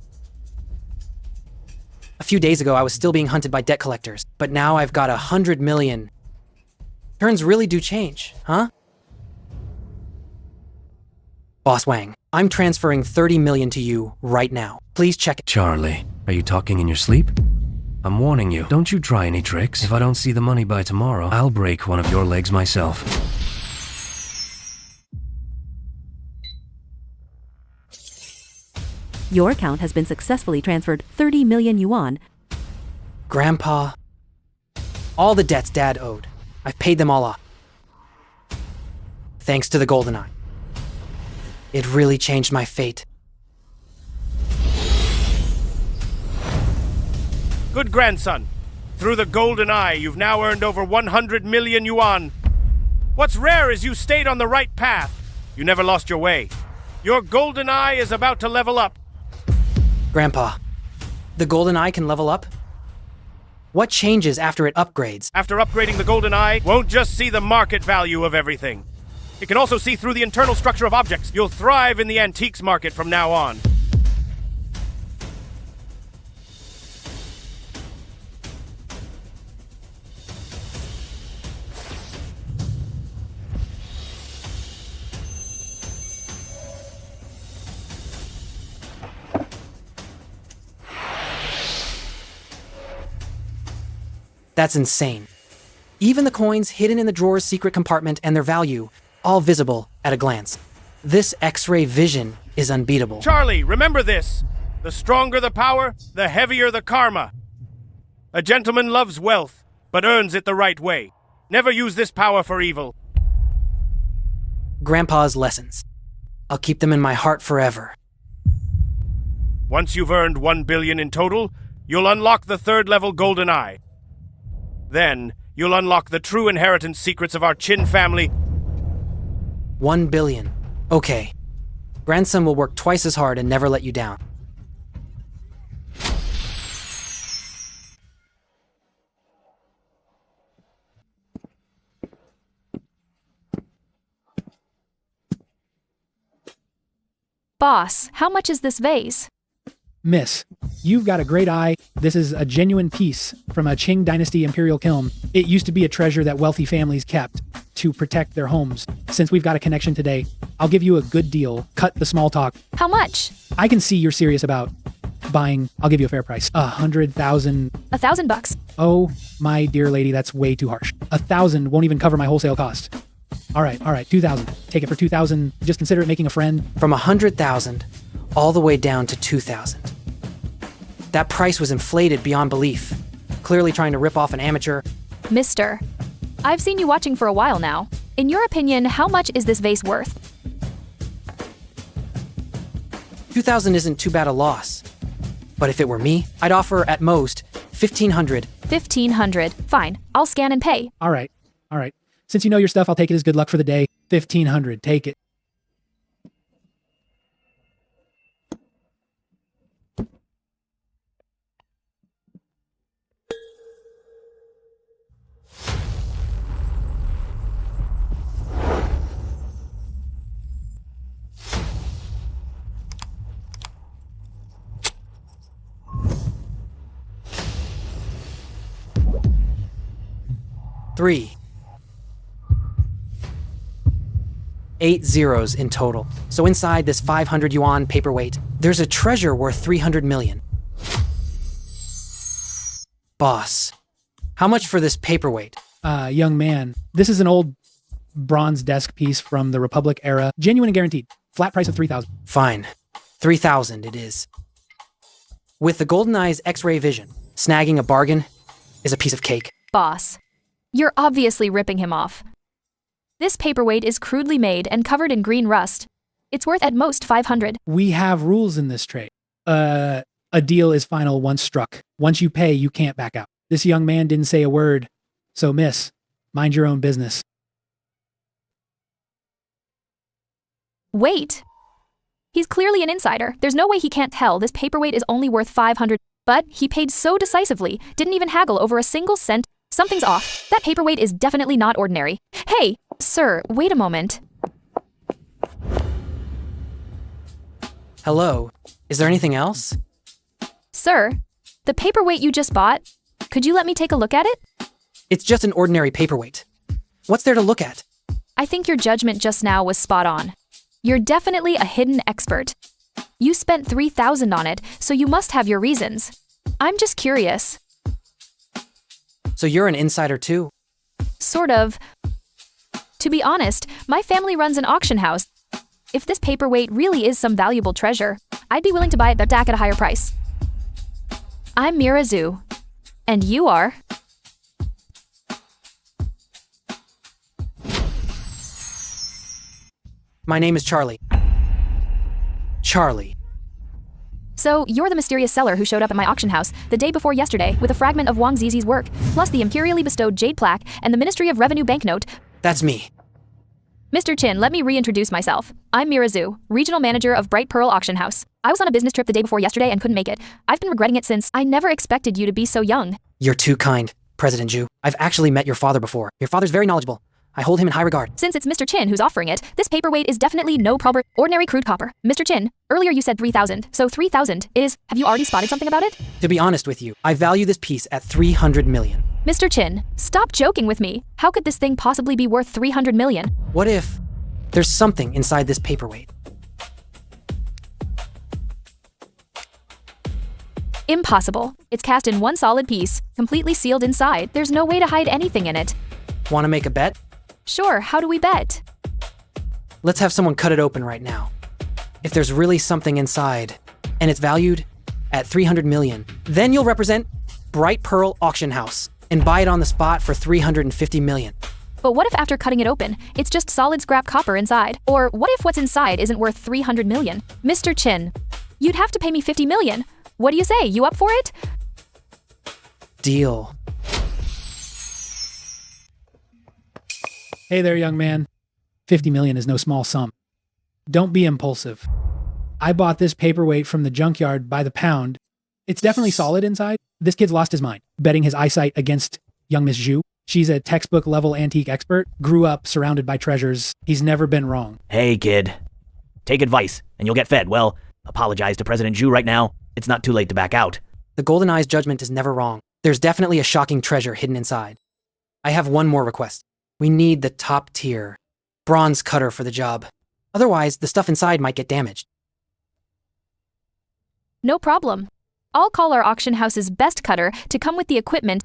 A few days ago, I was still being hunted by debt collectors, but now I've got 100 million. Turns really do change, huh? Boss Wang, I'm transferring 30 million to you right now. Please check it. Charlie, are you talking in your sleep? I'm warning you, don't you try any tricks. If I don't see the money by tomorrow, I'll break one of your legs myself. Your account has been successfully transferred 30 million yuan. Grandpa, all the debts Dad owed. I've paid them all off. Thanks to the golden eye. It really changed my fate. Good grandson. Through the golden eye, you've now earned over 100 million yuan. What's rare is you stayed on the right path. You never lost your way. Your golden eye is about to level up. Grandpa, the golden eye can level up? What changes after it upgrades? After upgrading the golden eye, won't just see the market value of everything. It can also see through the internal structure of objects. You'll thrive in the antiques market from now on. That's insane. Even the coins hidden in the drawer's secret compartment and their value, all visible at a glance. This X-ray vision is unbeatable. Charlie, remember this. The stronger the power, the heavier the karma. A gentleman loves wealth, but earns it the right way. Never use this power for evil. Grandpa's lessons. I'll keep them in my heart forever. Once you've earned 1 billion in total, you'll unlock the third-level golden eye. Then, you'll unlock the true inheritance secrets of our Qin family. 1 billion. Okay. Grandson will work twice as hard and never let you down. Boss, how much is this vase? Miss, you've got a great eye. This is a genuine piece from a Qing Dynasty imperial kiln. It used to be a treasure that wealthy families kept to protect their homes. Since we've got a connection today, I'll give you a good deal. Cut the small talk. How much? I can see you're serious about buying. I'll give you a fair price. 100,000. $1,000. Oh, my dear lady, that's way too harsh. 1,000 won't even cover my wholesale cost. All right, 2,000. Take it for 2,000. Just consider it making a friend. From 100,000 all the way down to 2,000. That price was inflated beyond belief. Clearly trying to rip off an amateur. Mister, I've seen you watching for a while now. In your opinion, how much is this vase worth? 2,000 isn't too bad a loss. But if it were me, I'd offer at most 1,500. 1,500. Fine, I'll scan and pay. All right. Since you know your stuff, I'll take it as good luck for the day. 1,500. Take it. Three. 8 zeros in total. So inside this 500 yuan paperweight, there's a treasure worth 300 million. Boss, how much for this paperweight? Young man, this is an old bronze desk piece from the Republic era. Genuine and guaranteed. Flat price of 3,000. Fine. 3,000 it is. With the Golden Eye's X-ray vision, snagging a bargain is a piece of cake. Boss, you're obviously ripping him off. This paperweight is crudely made and covered in green rust. It's worth at most 500. We have rules in this trade. A deal is final once struck. Once you pay, you can't back out. This young man didn't say a word. So miss, mind your own business. Wait. He's clearly an insider. There's no way he can't tell this paperweight is only worth 500. But he paid so decisively, didn't even haggle over a single cent. Something's off. That paperweight is definitely not ordinary. Hey, sir, wait a moment. Hello, is there anything else? Sir, the paperweight you just bought, could you let me take a look at it? It's just an ordinary paperweight. What's there to look at? I think your judgment just now was spot on. You're definitely a hidden expert. You spent 3,000 on it, so you must have your reasons. I'm just curious. So you're an insider too? Sort of. To be honest, my family runs an auction house. If this paperweight really is some valuable treasure, I'd be willing to buy it back at a higher price. I'm Mira Zhu. And you are? My name is Charlie. Charlie. So, you're the mysterious seller who showed up at my auction house the day before yesterday with a fragment of Wang Zizi's work, plus the imperially bestowed jade plaque and the Ministry of Revenue banknote. That's me. Mr. Chin, let me reintroduce myself. I'm Mira Zhu, Regional Manager of Bright Pearl Auction House. I was on a business trip the day before yesterday and couldn't make it. I've been regretting it since. I never expected you to be so young. You're too kind, President Zhu. I've actually met your father before. Your father's very knowledgeable. I hold him in high regard. Since it's Mr. Chin who's offering it, this paperweight is definitely no proper ordinary crude copper. Mr. Chin, earlier you said 3,000, so 3,000 is... Have you already spotted something about it? To be honest with you, I value this piece at 300 million. Mr. Chin, stop joking with me. How could this thing possibly be worth 300 million? What if there's something inside this paperweight? Impossible. It's cast in one solid piece, completely sealed inside. There's no way to hide anything in it. Want to make a bet? Sure, how do we bet? Let's have someone cut it open right now. If there's really something inside, and it's valued at 300 million, then you'll represent Bright Pearl Auction House and buy it on the spot for 350 million. But what if after cutting it open, it's just solid scrap copper inside? Or what if what's inside isn't worth 300 million? Mr. Chin, you'd have to pay me 50 million. What do you say? You up for it? Deal. Hey there, young man. 50 million is no small sum. Don't be impulsive. I bought this paperweight from the junkyard by the pound. It's definitely solid inside. This kid's lost his mind, betting his eyesight against young Miss Zhu. She's a textbook-level antique expert, grew up surrounded by treasures. He's never been wrong. Hey, kid. Take advice, and you'll get fed. Well, apologize to President Zhu right now. It's not too late to back out. The Golden Eye's judgment is never wrong. There's definitely a shocking treasure hidden inside. I have one more request. We need the top-tier bronze cutter for the job. Otherwise, the stuff inside might get damaged. No problem. I'll call our auction house's best cutter to come with the equipment.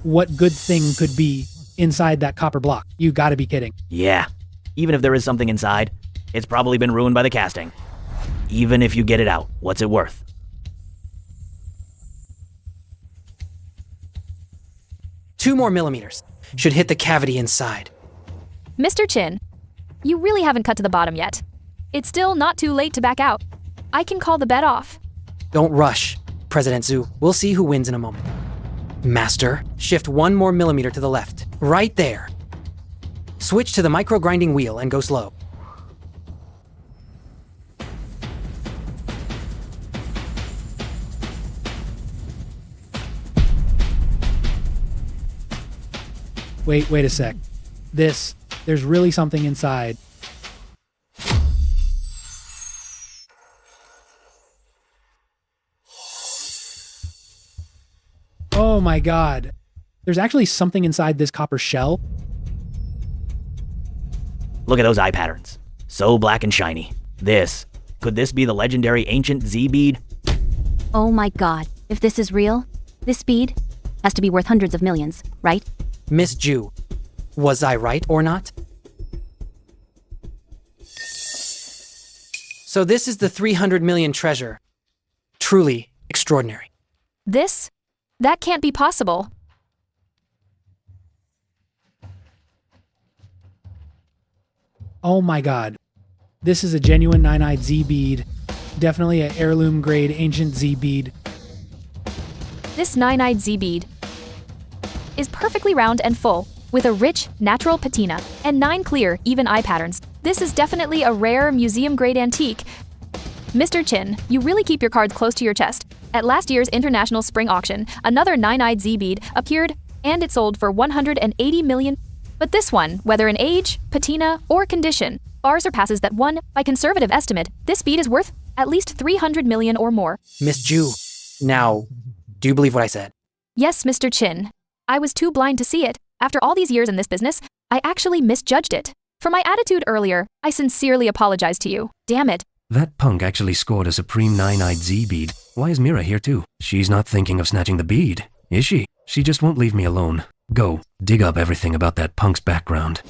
What good thing could be inside that copper block? You gotta be kidding. Yeah. Even if there is something inside, it's probably been ruined by the casting. Even if you get it out, what's it worth? Two more millimeters should hit the cavity inside. Mr. Chin, you really haven't cut to the bottom yet. It's still not too late to back out. I can call the bet off. Don't rush, President Zhu. We'll see who wins in a moment. Master, shift 1 more millimeter to the left. Right there. Switch to the micro-grinding wheel and go slow. Wait a sec. There's really something inside. Oh my god. There's actually something inside this copper shell. Look at those eye patterns. So black and shiny. Could this be the legendary ancient Z bead? Oh my god. If this is real, this bead has to be worth hundreds of millions, right? Miss Zhu, was I right or not? So this is the 300 million treasure. Truly extraordinary. That can't be possible. Oh my god. This is a genuine 9-eyed Z bead. Definitely an heirloom grade ancient Z bead. This 9-eyed Z bead is perfectly round and full, with a rich, natural patina, and 9 clear, even eye patterns. This is definitely a rare, museum-grade antique. Mr. Chin, you really keep your cards close to your chest. At last year's International Spring Auction, another 9-eyed Z bead appeared, and it sold for 180 million. But this one, whether in age, patina, or condition, far surpasses that one. By conservative estimate, this bead is worth at least 300 million or more. Miss Zhu, now, do you believe what I said? Yes, Mr. Chin. I was too blind to see it. After all these years in this business, I actually misjudged it. For my attitude earlier, I sincerely apologize to you. Damn it. That punk actually scored a supreme 9-eyed Z bead. Why is Mira here too? She's not thinking of snatching the bead, is she? She just won't leave me alone. Go, dig up everything about that punk's background.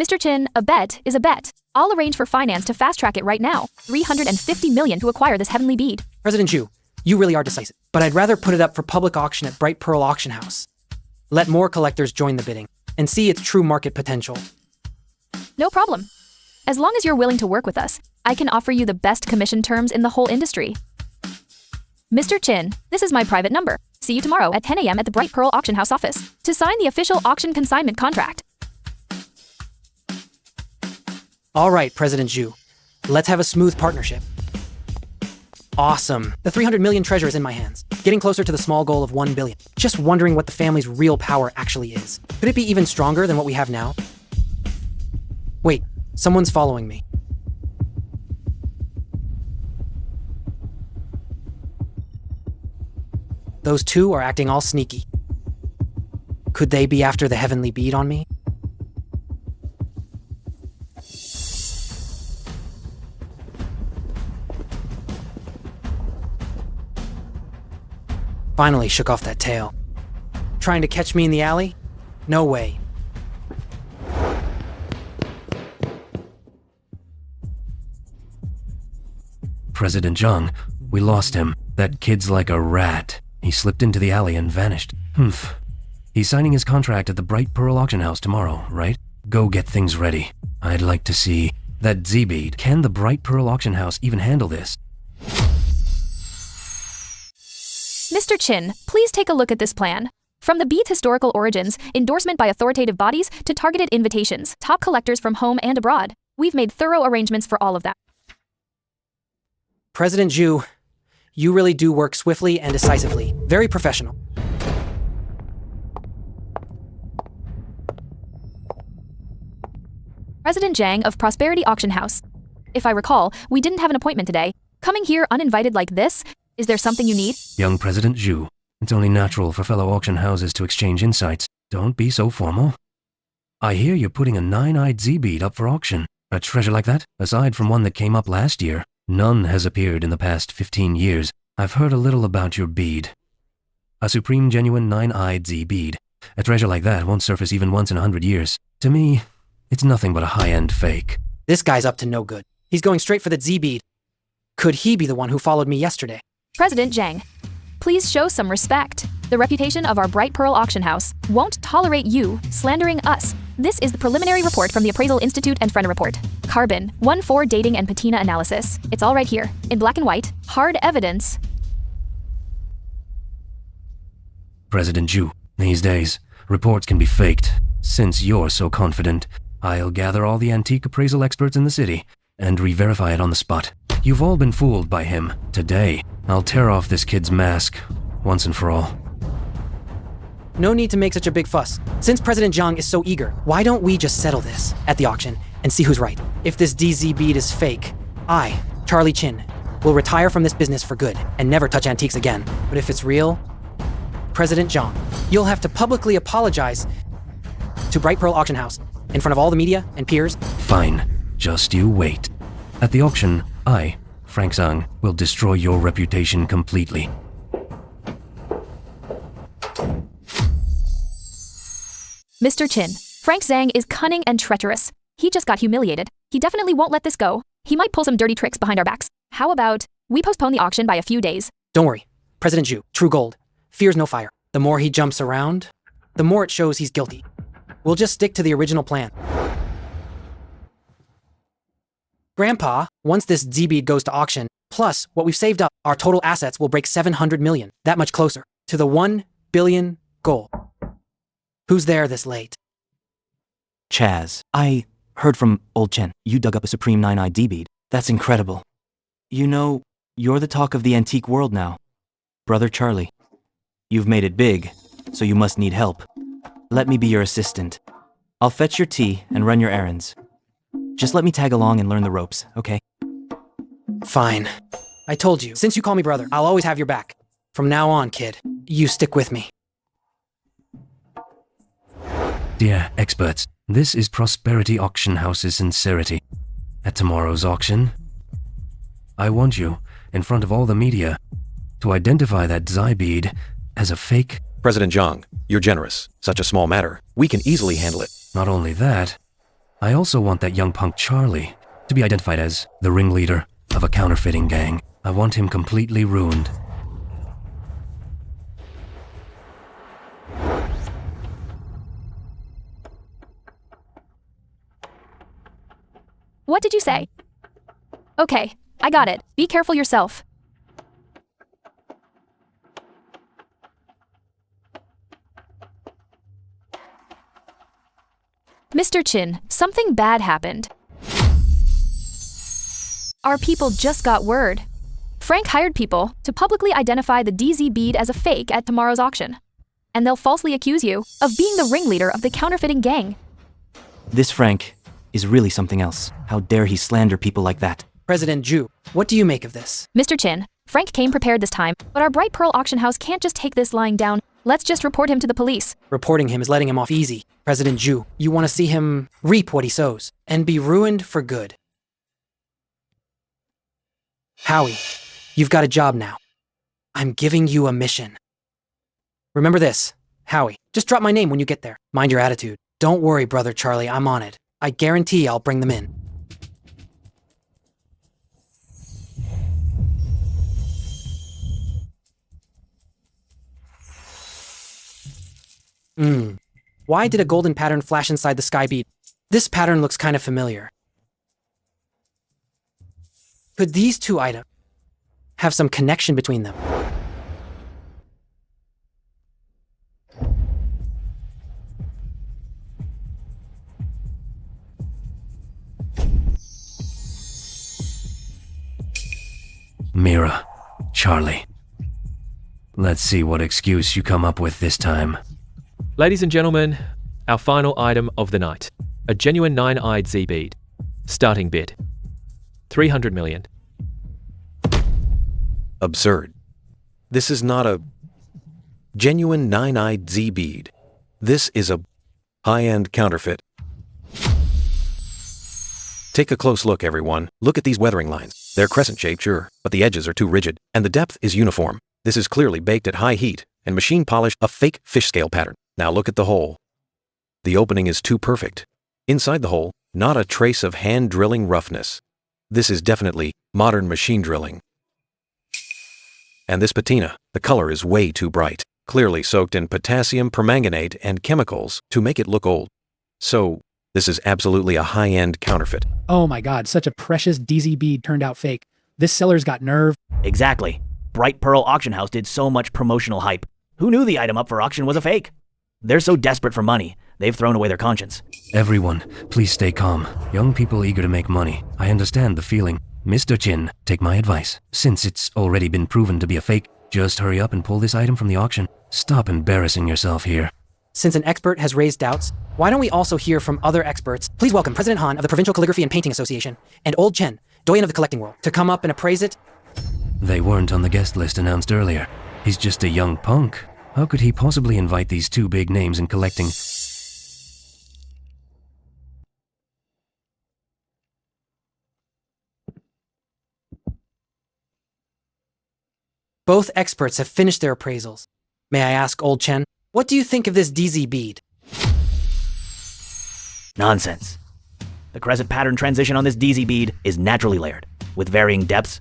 Mr. Chin, a bet is a bet. I'll arrange for finance to fast-track it right now. 350 million to acquire this heavenly bead. President Zhu, you really are decisive, but I'd rather put it up for public auction at Bright Pearl Auction House. Let more collectors join the bidding and see its true market potential. No problem. As long as you're willing to work with us, I can offer you the best commission terms in the whole industry. Mr. Chin, this is my private number. See you tomorrow at 10 a.m. at the Bright Pearl Auction House office to sign the official auction consignment contract. All right, President Zhu. Let's have a smooth partnership. Awesome. The 300 million treasure is in my hands. Getting closer to the small goal of 1 billion. Just wondering what the family's real power actually is. Could it be even stronger than what we have now? Wait, someone's following me. Those two are acting all sneaky. Could they be after the heavenly bead on me? Finally shook off that tail. Trying to catch me in the alley? No way. President Zhang, we lost him. That kid's like a rat. He slipped into the alley and vanished. Humph. He's signing his contract at the Bright Pearl Auction House tomorrow, right? Go get things ready. I'd like to see that Z-bead. Can the Bright Pearl Auction House even handle this? Mr. Chin, please take a look at this plan. From the bead's historical origins, endorsement by authoritative bodies, to targeted invitations, top collectors from home and abroad, we've made thorough arrangements for all of that. President Zhu, you really do work swiftly and decisively. Very professional. President Zhang of Prosperity Auction House. If I recall, we didn't have an appointment today. Coming here uninvited like this, is there something you need? Young President Zhu, it's only natural for fellow auction houses to exchange insights. Don't be so formal. I hear you're putting a 9-eyed Z-bead up for auction. A treasure like that, aside from one that came up last year, none has appeared in the past 15 years. I've heard a little about your bead. A supreme genuine 9-eyed Z-bead. A treasure like that won't surface even once in 100 years. To me, it's nothing but a high-end fake. This guy's up to no good. He's going straight for the Z-bead. Could he be the one who followed me yesterday? President Zhang, please show some respect. The reputation of our Bright Pearl Auction House won't tolerate you slandering us. This is the preliminary report from the Appraisal Institute and Friend Report. Carbon, 1-4 dating and patina analysis. It's all right here, in black and white, hard evidence. President Zhu, these days, reports can be faked. Since you're so confident, I'll gather all the antique appraisal experts in the city and re-verify it on the spot. You've all been fooled by him. Today, I'll tear off this kid's mask, once and for all. No need to make such a big fuss. Since President Zhang is so eager, why don't we just settle this at the auction and see who's right? If this DZ bead is fake, I, Charlie Chin, will retire from this business for good and never touch antiques again. But if it's real, President Zhang, you'll have to publicly apologize to Bright Pearl Auction House in front of all the media and peers. Fine. Just you wait. At the auction, I, Frank Zhang, will destroy your reputation completely. Mr. Chin, Frank Zhang is cunning and treacherous. He just got humiliated. He definitely won't let this go. He might pull some dirty tricks behind our backs. How about we postpone the auction by a few days? Don't worry. President Zhu, true gold, fears no fire. The more he jumps around, the more it shows he's guilty. We'll just stick to the original plan. Grandpa, once this Z-bead goes to auction, plus what we've saved up, our total assets will break 700 million, that much closer to the 1 billion goal. Who's there this late? Chaz, I heard from old Chen. You dug up a supreme 9-eyed D-bead. That's incredible. You know, you're the talk of the antique world now. Brother Charlie, you've made it big, so you must need help. Let me be your assistant. I'll fetch your tea and run your errands. Just let me tag along and learn the ropes, okay? Fine. I told you, since you call me brother, I'll always have your back. From now on, kid, you stick with me. Dear experts, this is Prosperity Auction House's sincerity. At tomorrow's auction, I want you, in front of all the media, to identify that Z-bead as a fake. President Zhang, you're generous. Such a small matter. We can easily handle it. Not only that, I also want that young punk Charlie to be identified as the ringleader of a counterfeiting gang. I want him completely ruined. What did you say? Okay, I got it. Be careful yourself. Mr. Chin, something bad happened. Our people just got word. Frank hired people to publicly identify the DZ bead as a fake at tomorrow's auction. And they'll falsely accuse you of being the ringleader of the counterfeiting gang. This Frank is really something else. How dare he slander people like that? President Zhu, what do you make of this? Mr. Chin, Frank came prepared this time, but our Bright Pearl auction house can't just take this lying down. Let's just report him to the police. Reporting him is letting him off easy. President Zhu, you want to see him reap what he sows and be ruined for good. Howie, you've got a job now. I'm giving you a mission. Remember this, Howie, just drop my name when you get there. Mind your attitude. Don't worry, brother Charlie, I'm on it. I guarantee I'll bring them in. Why did a golden pattern flash inside the sky bead? This pattern looks kind of familiar. Could these two items have some connection between them? Mira, Charlie. Let's see what excuse you come up with this time. Ladies and gentlemen, our final item of the night. A genuine 9-eyed Z bead. Starting bid. 300 million. Absurd. This is not a genuine 9-eyed Z bead. This is a high-end counterfeit. Take a close look, everyone. Look at these weathering lines. They're crescent-shaped, sure, but the edges are too rigid, and the depth is uniform. This is clearly baked at high heat and machine polished, a fake fish scale pattern. Now look at the hole. The opening is too perfect. Inside the hole, not a trace of hand drilling roughness. This is definitely modern machine drilling. And this patina, the color is way too bright, clearly soaked in potassium permanganate and chemicals to make it look old. So, this is absolutely a high-end counterfeit. Oh my god, such a precious DZ bead turned out fake. This seller's got nerve. Exactly. Bright Pearl Auction House did so much promotional hype. Who knew the item up for auction was a fake? They're so desperate for money, they've thrown away their conscience. Everyone, please stay calm. Young people eager to make money. I understand the feeling. Mr. Chin, take my advice. Since it's already been proven to be a fake, just hurry up and pull this item from the auction. Stop embarrassing yourself here. Since an expert has raised doubts, why don't we also hear from other experts? Please welcome President Han of the Provincial Calligraphy and Painting Association and Old Chen, doyen of the collecting world, to come up and appraise it. They weren't on the guest list announced earlier. He's just a young punk. How could he possibly invite these two big names in collecting? Both experts have finished their appraisals. May I ask, Old Chen, what do you think of this DZ bead? Nonsense. The crescent pattern transition on this DZ bead is naturally layered, with varying depths.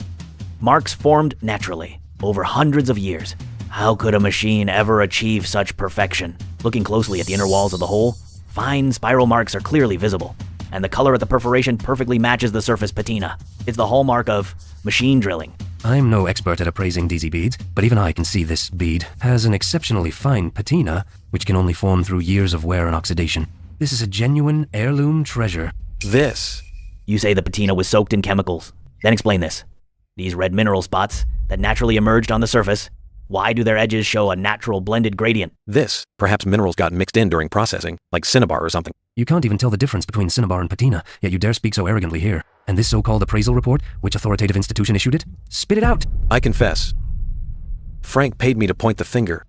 Marks formed naturally, over hundreds of years. How could a machine ever achieve such perfection? Looking closely at the inner walls of the hole, fine spiral marks are clearly visible, and the color at the perforation perfectly matches the surface patina. It's the hallmark of machine drilling. I'm no expert at appraising DZ beads, but even I can see this bead has an exceptionally fine patina, which can only form through years of wear and oxidation. This is a genuine heirloom treasure. This. You say the patina was soaked in chemicals. Then explain this. These red mineral spots that naturally emerged on the surface, why do their edges show a natural blended gradient? This. Perhaps minerals got mixed in during processing, like cinnabar or something. You can't even tell the difference between cinnabar and patina, yet you dare speak so arrogantly here. And this so-called appraisal report, which authoritative institution issued it? Spit it out! I confess. Frank paid me to point the finger.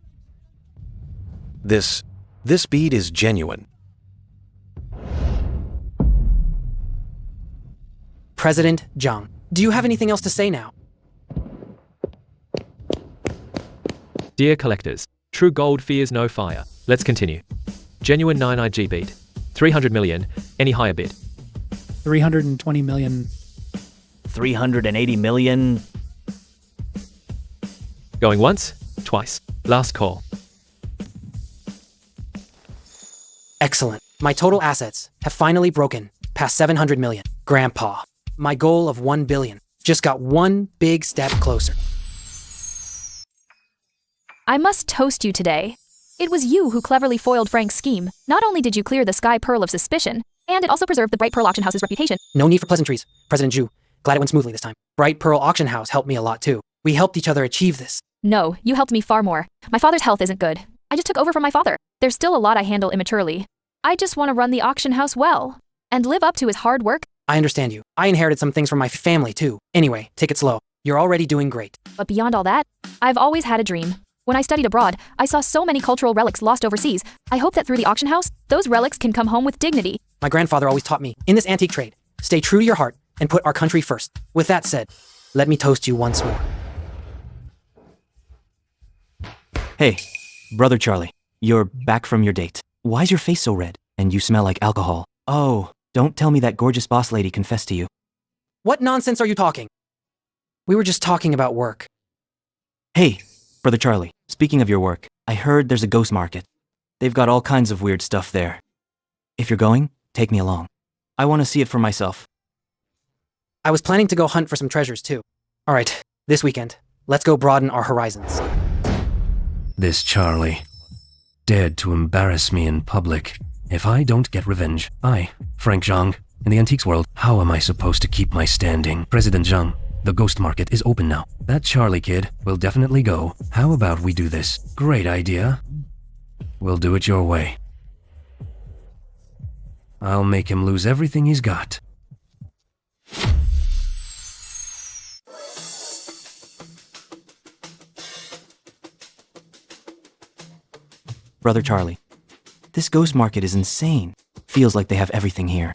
This bead is genuine. President Zhang, do you have anything else to say now? Dear collectors, true gold fears no fire. Let's continue. Genuine 9-eyed G bead. 300 million. Any higher bid? 320 million. 380 million. Going once, twice. Last call. Excellent. My total assets have finally broken past 700 million. Great. Grandpa, my goal of 1 billion just got one big step closer. I must toast you today. It was you who cleverly foiled Frank's scheme. Not only did you clear the Sky Pearl of suspicion, and it also preserved the Bright Pearl Auction House's reputation. No need for pleasantries, President Zhu. Glad it went smoothly this time. Bright Pearl Auction House helped me a lot too. We helped each other achieve this. No, you helped me far more. My father's health isn't good. I just took over from my father. There's still a lot I handle immaturely. I just want to run the auction house well and live up to his hard work. I understand you. I inherited some things from my family too. Anyway, take it slow. You're already doing great. But beyond all that, I've always had a dream. When I studied abroad, I saw so many cultural relics lost overseas. I hope that through the auction house, those relics can come home with dignity. My grandfather always taught me, in this antique trade, stay true to your heart and put our country first. With that said, let me toast you once more. Hey, Brother Charlie, you're back from your date. Why's your face so red? And you smell like alcohol. Oh, don't tell me that gorgeous boss lady confessed to you. What nonsense are you talking? We were just talking about work. Hey, Brother Charlie, speaking of your work, I heard there's a ghost market. They've got all kinds of weird stuff there. If you're going, take me along. I want to see it for myself. I was planning to go hunt for some treasures too. All right, this weekend, let's go broaden our horizons. This Charlie. Dared to embarrass me in public. If I don't get revenge, I, Frank Zhang, in the antiques world, how am I supposed to keep my standing? President Zhang, the ghost market is open now. That Charlie kid will definitely go. How about we do this? Great idea. We'll do it your way. I'll make him lose everything he's got. Brother Charlie, this ghost market is insane. Feels like they have everything here.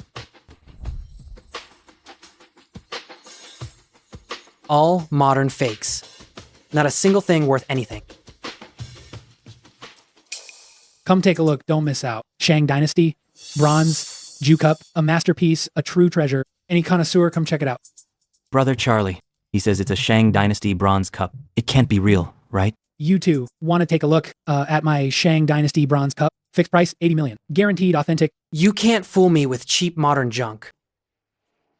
All modern fakes. Not a single thing worth anything. Come take a look, don't miss out. Shang Dynasty, bronze, Jew Cup, a masterpiece, a true treasure. Any connoisseur, come check it out. Brother Charlie, he says it's a Shang Dynasty bronze cup. It can't be real, right? You too want to take a look at my Shang Dynasty bronze cup. Fixed price, 80 million. Guaranteed authentic. You can't fool me with cheap modern junk.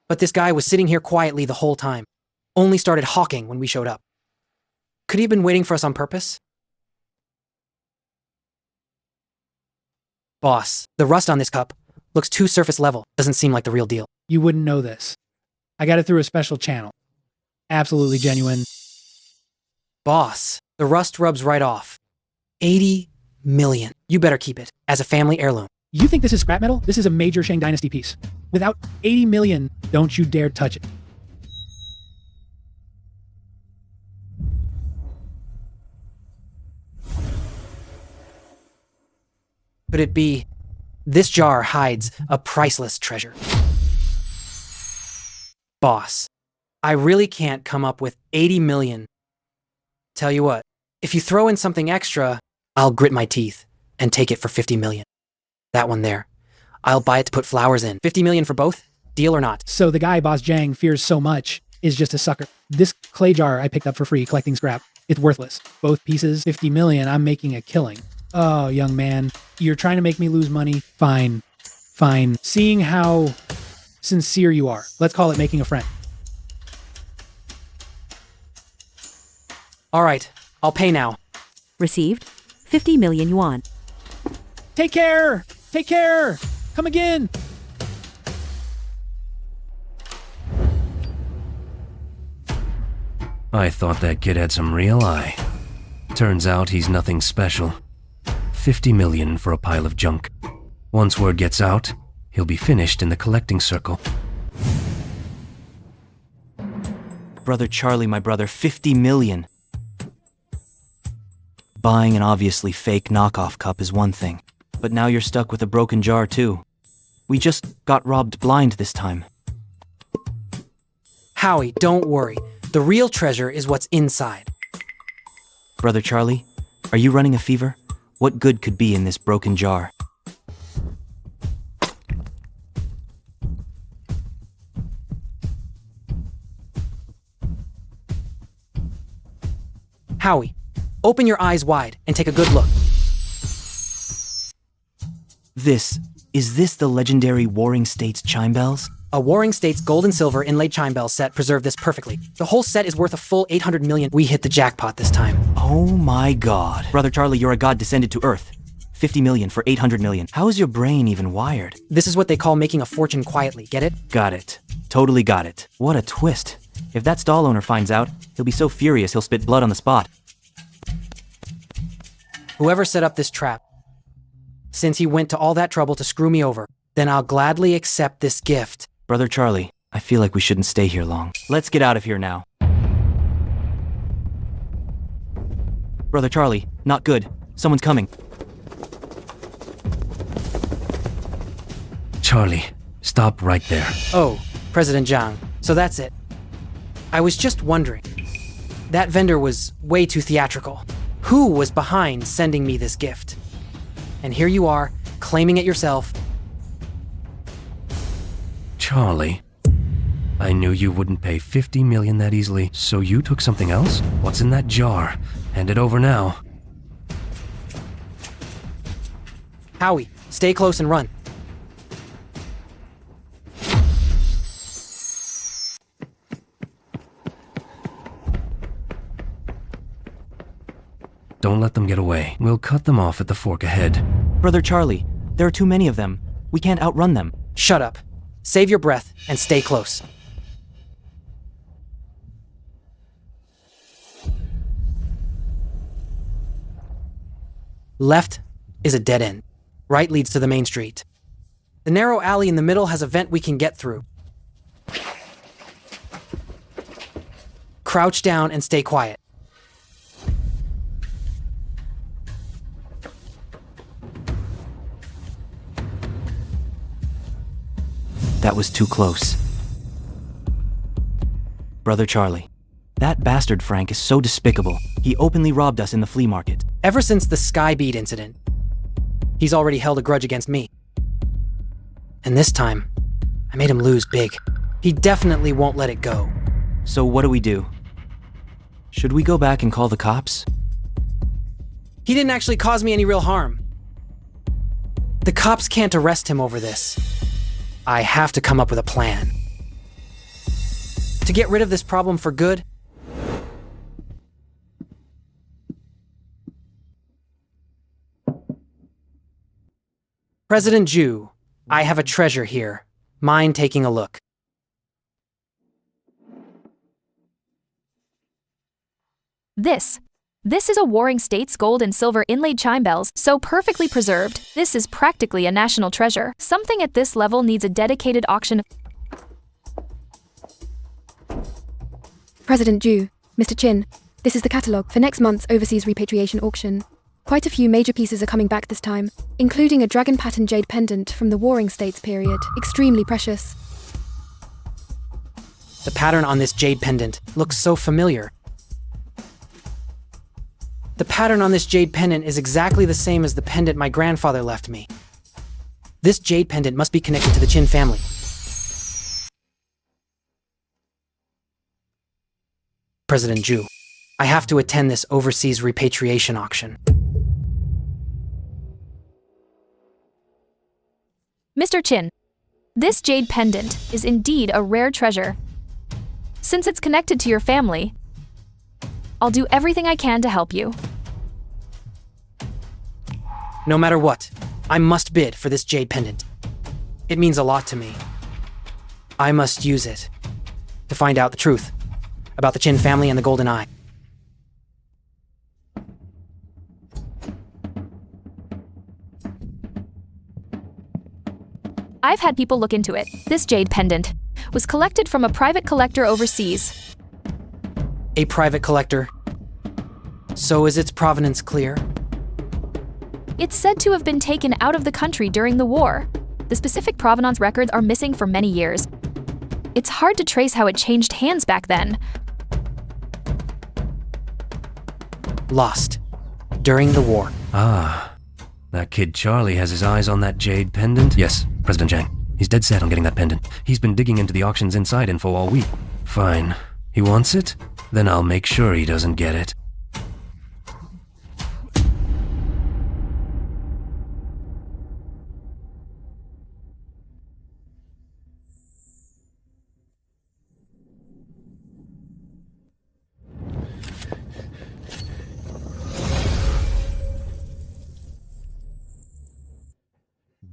But this guy was sitting here quietly the whole time. Only started hawking when we showed up. Could he have been waiting for us on purpose? Boss, the rust on this cup looks too surface level. Doesn't seem like the real deal. You wouldn't know this. I got it through a special channel. Absolutely genuine. Boss, the rust rubs right off. 80 million. You better keep it as a family heirloom. You think this is scrap metal? This is a major Shang Dynasty piece. Without 80 million, don't you dare touch it. Could it be this jar hides a priceless treasure? Boss, I really can't come up with 80 million. Tell you what, if you throw in something extra, I'll grit my teeth and take it for 50 million. That one there. I'll buy it to put flowers in. 50 million for both? Deal or not? So the guy Boss Zhang fears so much is just a sucker. This clay jar I picked up for free collecting scrap. It's worthless. Both pieces, 50 million, I'm making a killing. Oh, young man, you're trying to make me lose money? Fine. Fine. Seeing how sincere you are, let's call it making a friend. All right, I'll pay now. Received 50 million yuan. Take care! Take care! Come again! I thought that kid had some real eye. Turns out he's nothing special. 50 million for a pile of junk. Once word gets out, he'll be finished in the collecting circle. Brother Charlie, my brother, 50 million. Buying an obviously fake knockoff cup is one thing, but now you're stuck with a broken jar too. We just got robbed blind this time. Howie, don't worry. The real treasure is what's inside. Brother Charlie, are you running a fever? What good could be in this broken jar? Howie, open your eyes wide and take a good look. Is this the legendary Warring States chime bells? A Warring States gold and silver inlaid chime bell set preserved this perfectly. The whole set is worth a full 800 million. We hit the jackpot this time. Oh my god. Brother Charlie, you're a god descended to Earth. 50 million for 800 million. How is your brain even wired? This is what they call making a fortune quietly, get it? Got it. Totally got it. What a twist. If that stall owner finds out, he'll be so furious he'll spit blood on the spot. Whoever set up this trap, since he went to all that trouble to screw me over, then I'll gladly accept this gift. Brother Charlie, I feel like we shouldn't stay here long. Let's get out of here now. Brother Charlie, not good. Someone's coming. Charlie, stop right there. Oh, President Zhang. So that's it. I was just wondering. That vendor was way too theatrical. Who was behind sending me this gift? And here you are, claiming it yourself. Charlie, I knew you wouldn't pay 50 million that easily, so you took something else? What's in that jar? Hand it over now. Howie, stay close and run. Don't let them get away. We'll cut them off at the fork ahead. Brother Charlie, there are too many of them. We can't outrun them. Shut up. Save your breath and stay close. Left is a dead end. Right leads to the main street. The narrow alley in the middle has a vent we can get through. Crouch down and stay quiet. That was too close. Brother Charlie, that bastard Frank is so despicable. He openly robbed us in the flea market. Ever since the Skybeat incident, he's already held a grudge against me. And this time, I made him lose big. He definitely won't let it go. So what do we do? Should we go back and call the cops? He didn't actually cause me any real harm. The cops can't arrest him over this. I have to come up with a plan. To get rid of this problem for good, President Zhu, I have a treasure here. Mind taking a look? This is a Warring States gold and silver inlaid chime bells, so perfectly preserved. This is practically a national treasure. Something at this level needs a dedicated auction. President Zhu, Mr. Chin, this is the catalogue for next month's overseas repatriation auction. Quite a few major pieces are coming back this time, including a dragon pattern jade pendant from the Warring States period. Extremely precious. The pattern on this jade pendant looks so familiar. The pattern on this jade pendant is exactly the same as the pendant my grandfather left me. This jade pendant must be connected to the Qin family. President Zhu, I have to attend this overseas repatriation auction. Mr. Chin, this jade pendant is indeed a rare treasure. Since it's connected to your family, I'll do everything I can to help you. No matter what, I must bid for this jade pendant. It means a lot to me. I must use it to find out the truth about the Qin family and the Golden Eye. I've had people look into it. This jade pendant was collected from a private collector overseas. A private collector? So is its provenance clear? It's said to have been taken out of the country during the war. The specific provenance records are missing for many years. It's hard to trace how it changed hands back then. Lost. During the war. Ah. That kid Charlie has his eyes on that jade pendant? Yes, President Zhang. He's dead set on getting that pendant. He's been digging into the auction's inside info all week. Fine. He wants it? Then I'll make sure he doesn't get it.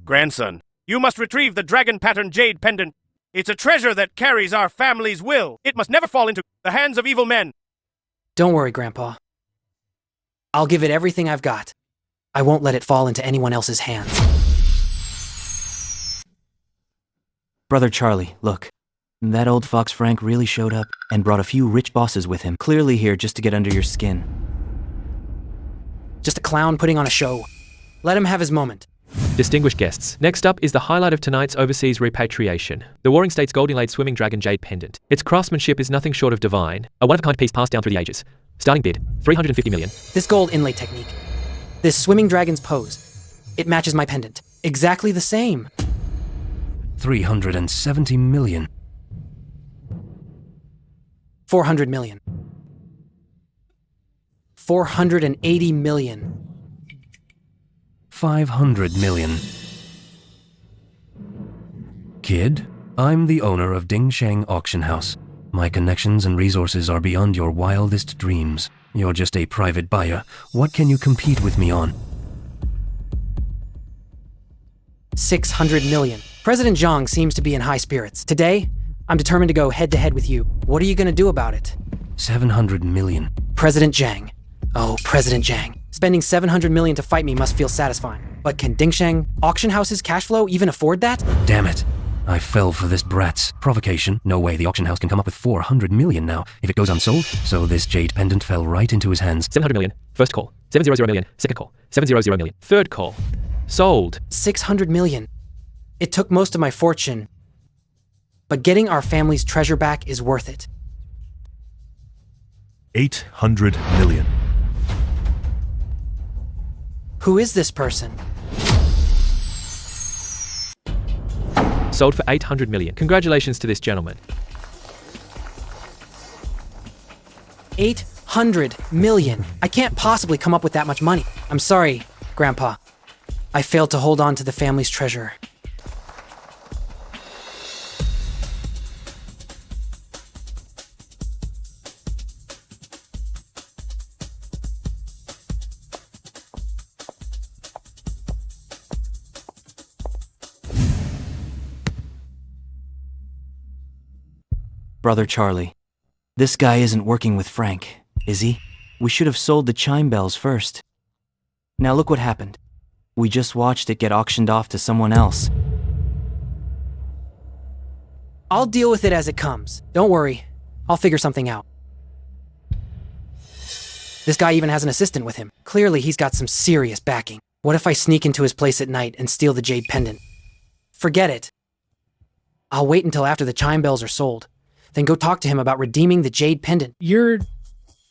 Grandson, you must retrieve the dragon-pattern jade pendant. It's a treasure that carries our family's will. It must never fall into the hands of evil men. Don't worry, Grandpa. I'll give it everything I've got. I won't let it fall into anyone else's hands. Brother Charlie, look. That old fox Frank really showed up and brought a few rich bosses with him. Clearly here just to get under your skin. Just a clown putting on a show. Let him have his moment. Distinguished guests, next up is the highlight of tonight's overseas repatriation, the Warring States Gold Inlaid Swimming Dragon Jade Pendant. Its craftsmanship is nothing short of divine, a one-of-a-kind piece passed down through the ages. Starting bid, 350 million. This gold inlay technique, this swimming dragon's pose, it matches my pendant. Exactly the same. 370 million. 400 million. 480 million. 500 million. Kid, I'm the owner of Dingsheng Auction House. My connections and resources are beyond your wildest dreams. You're just a private buyer. What can you compete with me on? 600 million. President Zhang seems to be in high spirits. Today, I'm determined to go head-to-head with you. What are you going to do about it? 700 million. President Zhang. Oh, President Zhang. Spending 700 million to fight me must feel satisfying. But can Dingsheng Auction House's cash flow even afford that? Damn it. I fell for this brat's provocation. No way the auction house can come up with 400 million now if it goes unsold. So this jade pendant fell right into his hands. 700 million. First call. 700 million. Second call. 700 million. Third call. Sold. 600 million. It took most of my fortune. But getting our family's treasure back is worth it. 800 million. Who is this person? Sold for 800 million. Congratulations to this gentleman. 800 million. I can't possibly come up with that much money. I'm sorry, Grandpa. I failed to hold on to the family's treasure. Brother Charlie, this guy isn't working with Frank, is he? We should have sold the chime bells first. Now look what happened. We just watched it get auctioned off to someone else. I'll deal with it as it comes. Don't worry. I'll figure something out. This guy even has an assistant with him. Clearly he's got some serious backing. What if I sneak into his place at night and steal the jade pendant? Forget it. I'll wait until after the chime bells are sold. Then go talk to him about redeeming the jade pendant. You're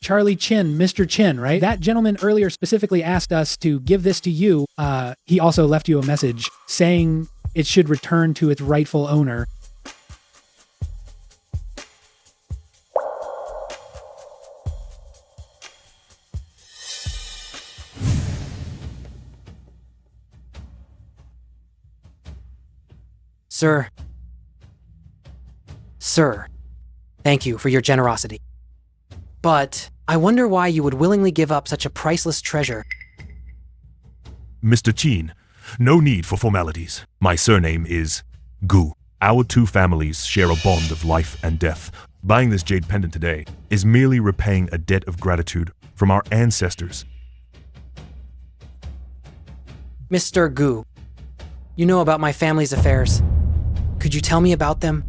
Charlie Chin, Mr. Chin, right? That gentleman earlier specifically asked us to give this to you. He also left you a message saying it should return to its rightful owner. Sir. Thank you for your generosity. But I wonder why you would willingly give up such a priceless treasure. Mr. Chin, no need for formalities. My surname is Gu. Our two families share a bond of life and death. Buying this jade pendant today is merely repaying a debt of gratitude from our ancestors. Mr. Gu, you know about my family's affairs. Could you tell me about them?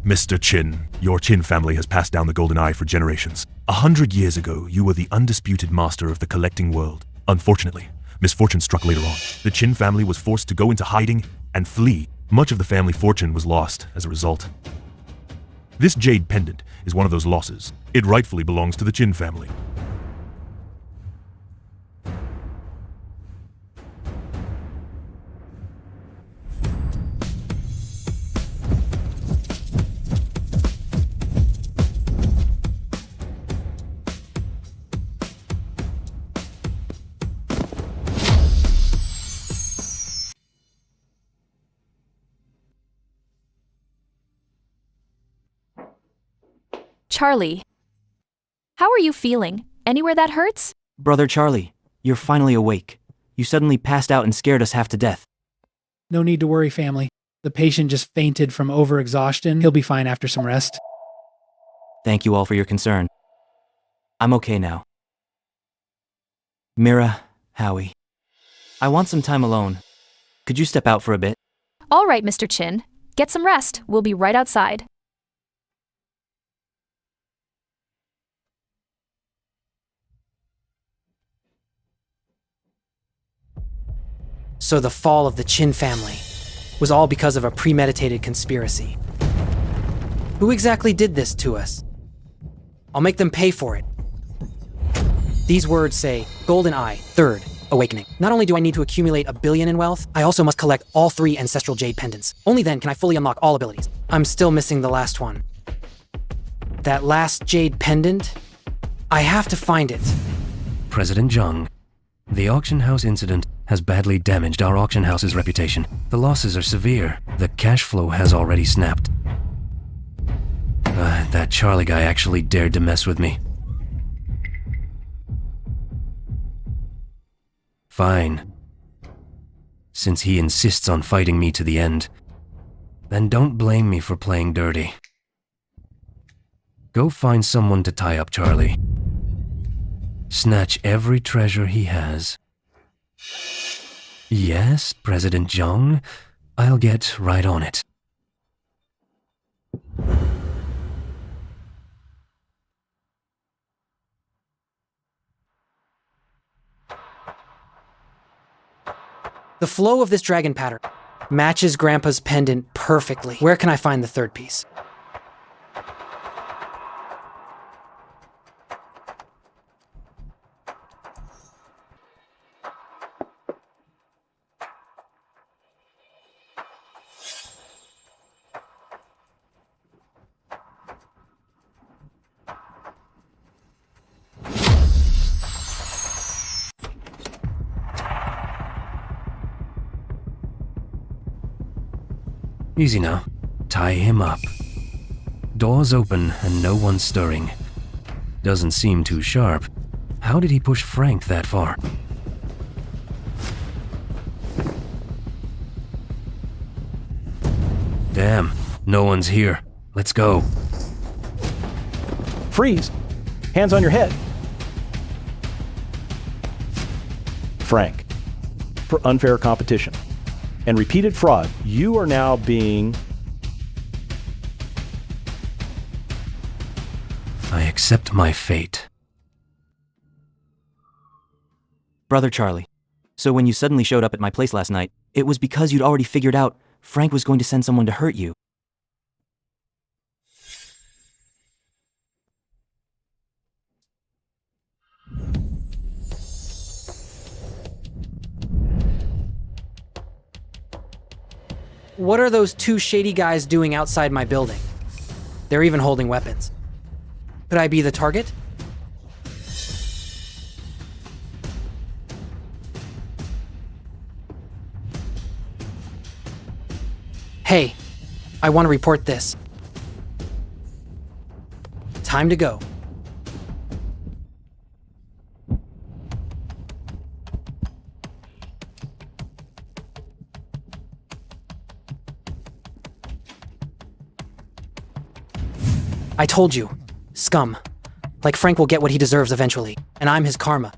Mr. Chin, your Chin family has passed down the golden eye for generations. 100 years ago, you were the undisputed master of the collecting world. Unfortunately, misfortune struck later on. The Chin family was forced to go into hiding and flee. Much of the family fortune was lost as a result. This jade pendant is one of those losses. It rightfully belongs to the Chin family. Charlie, how are you feeling? Anywhere that hurts? Brother Charlie, you're finally awake. You suddenly passed out and scared us half to death. No need to worry, family. The patient just fainted from overexhaustion. He'll be fine after some rest. Thank you all for your concern. I'm okay now. Mira, Howie. I want some time alone. Could you step out for a bit? All right, Mr. Chin. Get some rest. We'll be right outside. So the fall of the Chin family was all because of a premeditated conspiracy. Who exactly did this to us? I'll make them pay for it. These words say, Golden Eye, Third Awakening. Not only do I need to accumulate $1 billion in wealth, I also must collect all 3 ancestral jade pendants. Only then can I fully unlock all abilities. I'm still missing the last one. That last jade pendant? I have to find it. President Zhang, the auction house incident has badly damaged our auction house's reputation. The losses are severe. The cash flow has already snapped. That Charlie guy actually dared to mess with me. Fine. Since he insists on fighting me to the end, then don't blame me for playing dirty. Go find someone to tie up Charlie. Snatch every treasure he has. Yes, President Zhang, I'll get right on it. The flow of this dragon pattern matches Grandpa's pendant perfectly. Where can I find the third piece? Easy now. Tie him up. Doors open and no one stirring. Doesn't seem too sharp. How did he push Frank that far? Damn, no one's here. Let's go. Freeze! Hands on your head. Frank, for unfair competition and repeated fraud, you are now being... I accept my fate. Brother Charlie, so when you suddenly showed up at my place last night, it was because you'd already figured out Frank was going to send someone to hurt you. What are those 2 shady guys doing outside my building? They're even holding weapons. Could I be the target? Hey, I want to report this. Time to go. I told you, scum. Like Frank will get what he deserves eventually, and I'm his karma.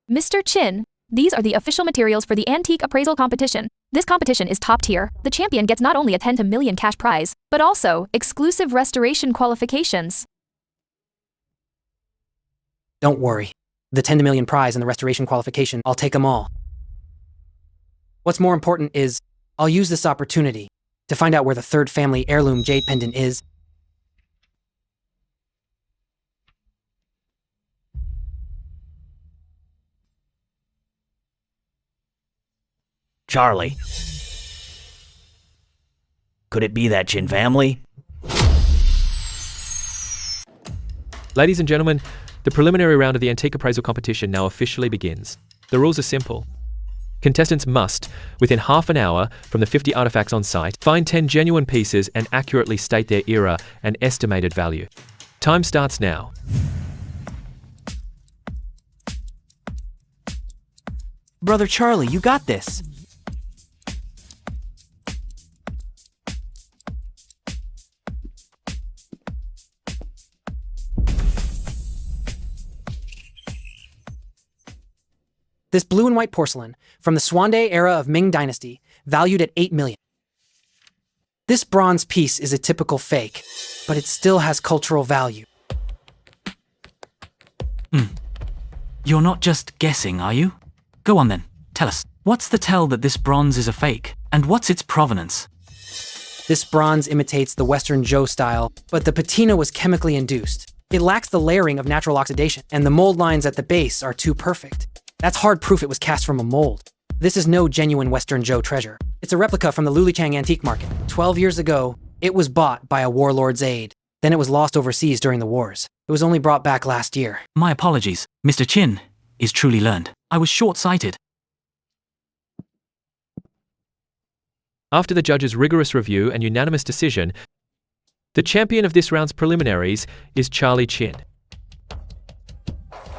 Mr. Chin, these are the official materials for the antique appraisal competition. This competition is top tier. The champion gets not only a 10 million cash prize, but also exclusive restoration qualifications. Don't worry. The 10 million prize and the restoration qualification, I'll take them all. What's more important is, I'll use this opportunity to find out where the third family heirloom jade pendant is. Charlie. Could it be that Chin family? Ladies and gentlemen, the preliminary round of the antique appraisal competition now officially begins. The rules are simple. Contestants must, within half an hour from the 50 artifacts on site, find 10 genuine pieces and accurately state their era and estimated value. Time starts now. Brother Charlie, you got this. This blue and white porcelain from the Swanday era of Ming Dynasty, valued at 8 million. This bronze piece is a typical fake, but it still has cultural value. You're not just guessing, are you? Go on then, tell us. What's the tell that this bronze is a fake? And what's its provenance? This bronze imitates the Western Zhou style, but the patina was chemically induced. It lacks the layering of natural oxidation, and the mold lines at the base are too perfect. That's hard proof it was cast from a mold. This is no genuine Western Zhou treasure. It's a replica from the Lulichang antique market. 12 years ago, it was bought by a warlord's aide. Then it was lost overseas during the wars. It was only brought back last year. My apologies. Mr. Chin is truly learned. I was short-sighted. After the judge's rigorous review and unanimous decision, the champion of this round's preliminaries is Charlie Chin.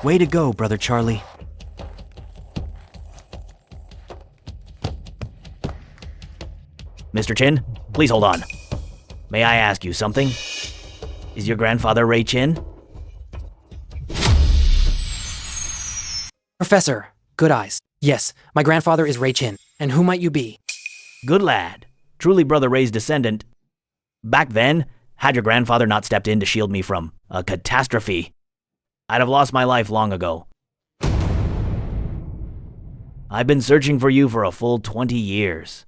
Way to go, Brother Charlie. Mr. Chin, please hold on. May I ask you something? Is your grandfather Ray Chin? Professor, good eyes. Yes, my grandfather is Ray Chin. And who might you be? Good lad. Truly Brother Ray's descendant. Back then, had your grandfather not stepped in to shield me from a catastrophe, I'd have lost my life long ago. I've been searching for you for a full 20 years.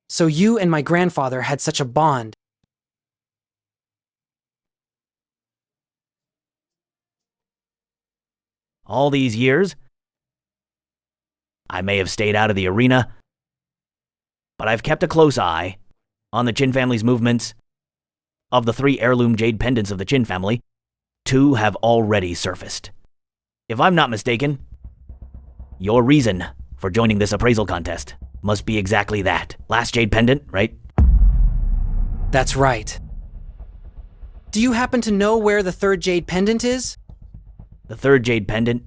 So you and my grandfather had such a bond. All these years, I may have stayed out of the arena, but I've kept a close eye on the Chin family's movements. Of the 3 heirloom jade pendants of the Chin family, 2 have already surfaced. If I'm not mistaken, your reason for joining this appraisal contest must be exactly that. Last jade pendant, right? That's right. Do you happen to know where the 3rd jade pendant is? The 3rd jade pendant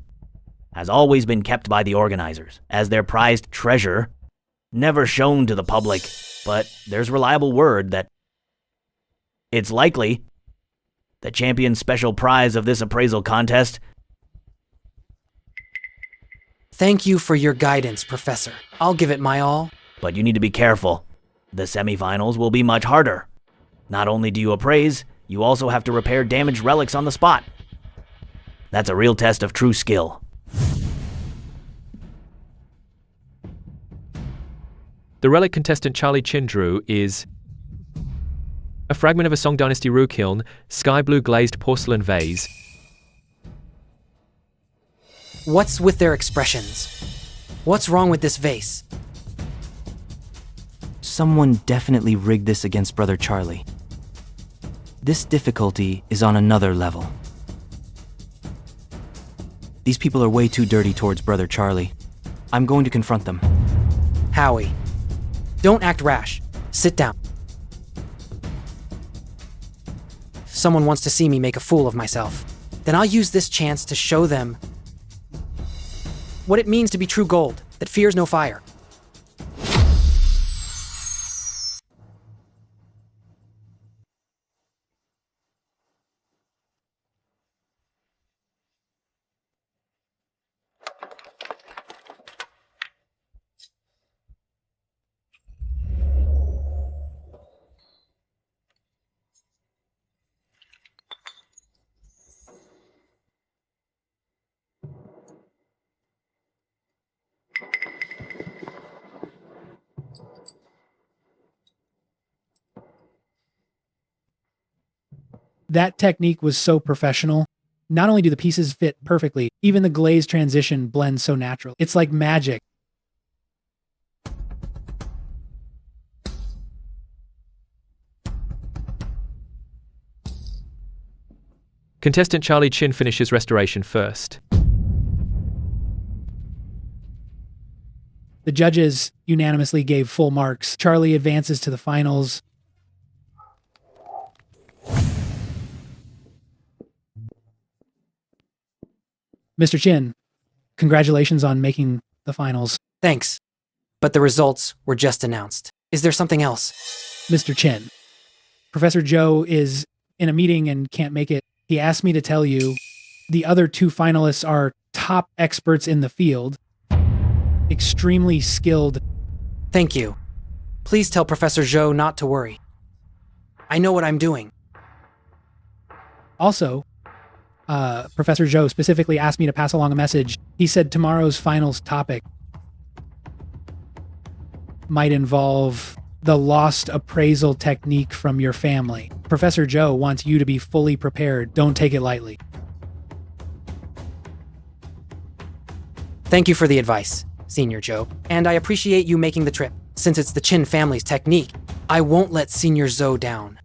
has always been kept by the organizers as their prized treasure, never shown to the public, but there's reliable word that it's likely the champion's special prize of this appraisal contest. Thank you for your guidance, Professor. I'll give it my all. But you need to be careful. The semifinals will be much harder. Not only do you appraise, you also have to repair damaged relics on the spot. That's a real test of true skill. The relic contestant Charlie Chin drew is a fragment of a Song Dynasty Rookiln, sky blue glazed porcelain vase. What's with their expressions? What's wrong with this vase? Someone definitely rigged this against Brother Charlie. This difficulty is on another level. These people are way too dirty towards Brother Charlie. I'm going to confront them. Howie, don't act rash. Sit down. Someone wants to see me make a fool of myself. Then I'll use this chance to show them what it means to be true gold, that fears no fire. That technique was so professional. Not only do the pieces fit perfectly, even the glaze transition blends so natural. It's like magic. Contestant Charlie Chin finishes restoration first. The judges unanimously gave full marks. Charlie advances to the finals. Mr. Chin, congratulations on making the finals. Thanks. But the results were just announced. Is there something else? Mr. Chin, Professor Joe is in a meeting and can't make it. He asked me to tell you the other two finalists are top experts in the field, extremely skilled. Thank you. Please tell Professor Zhou not to worry. I know what I'm doing. Also, Professor Zhou specifically asked me to pass along a message. He said tomorrow's finals topic might involve the lost appraisal technique from your family. Professor Zhou wants you to be fully prepared. Don't take it lightly. Thank you for the advice, Senior Zhou. And I appreciate you making the trip. Since it's the Qin family's technique, I won't let Senior Zhou down.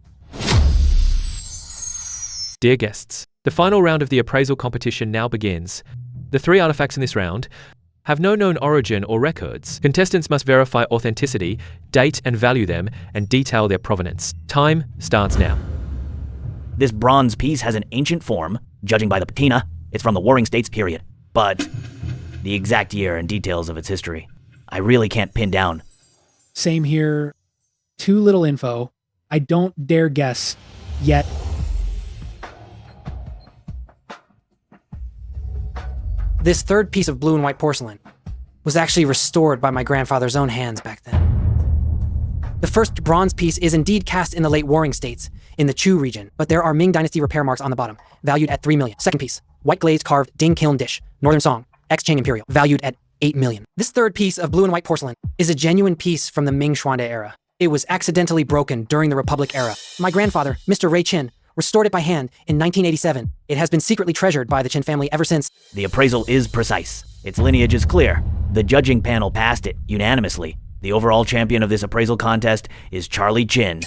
Dear guests, the final round of the appraisal competition now begins. The 3 artifacts in this round have no known origin or records. Contestants must verify authenticity, date and value them, and detail their provenance. Time starts now. This bronze piece has an ancient form. Judging by the patina, it's from the Warring States period. But the exact year and details of its history, I really can't pin down. Same here. Too little info. I don't dare guess yet. This third piece of blue and white porcelain was actually restored by my grandfather's own hands back then. The first bronze piece is indeed cast in the late Warring States in the Chu region, but there are Ming Dynasty repair marks on the bottom, valued at 3 million. Second piece, white glazed carved ding kiln dish, Northern Song, ex-Qing Imperial, valued at 8 million. This third piece of blue and white porcelain is a genuine piece from the Ming Xuande era. It was accidentally broken during the Republic era. My grandfather, Mr. Ray Qin, restored it by hand in 1987. It has been secretly treasured by the Qin family ever since. The appraisal is precise. Its lineage is clear. The judging panel passed it unanimously. The overall champion of this appraisal contest is Charlie Qin.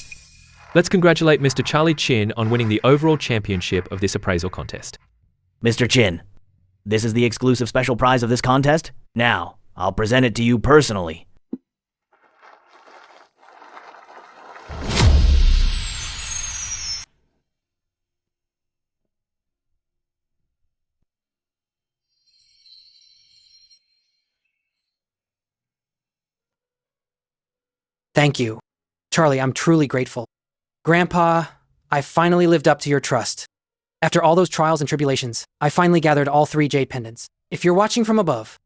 Let's congratulate Mr. Charlie Qin on winning the overall championship of this appraisal contest. Mr. Qin, this is the exclusive special prize of this contest. Now, I'll present it to you personally. Thank you. Charlie, I'm truly grateful. Grandpa, I finally lived up to your trust. After all those trials and tribulations, I finally gathered all 3 jade pendants. If you're watching from above,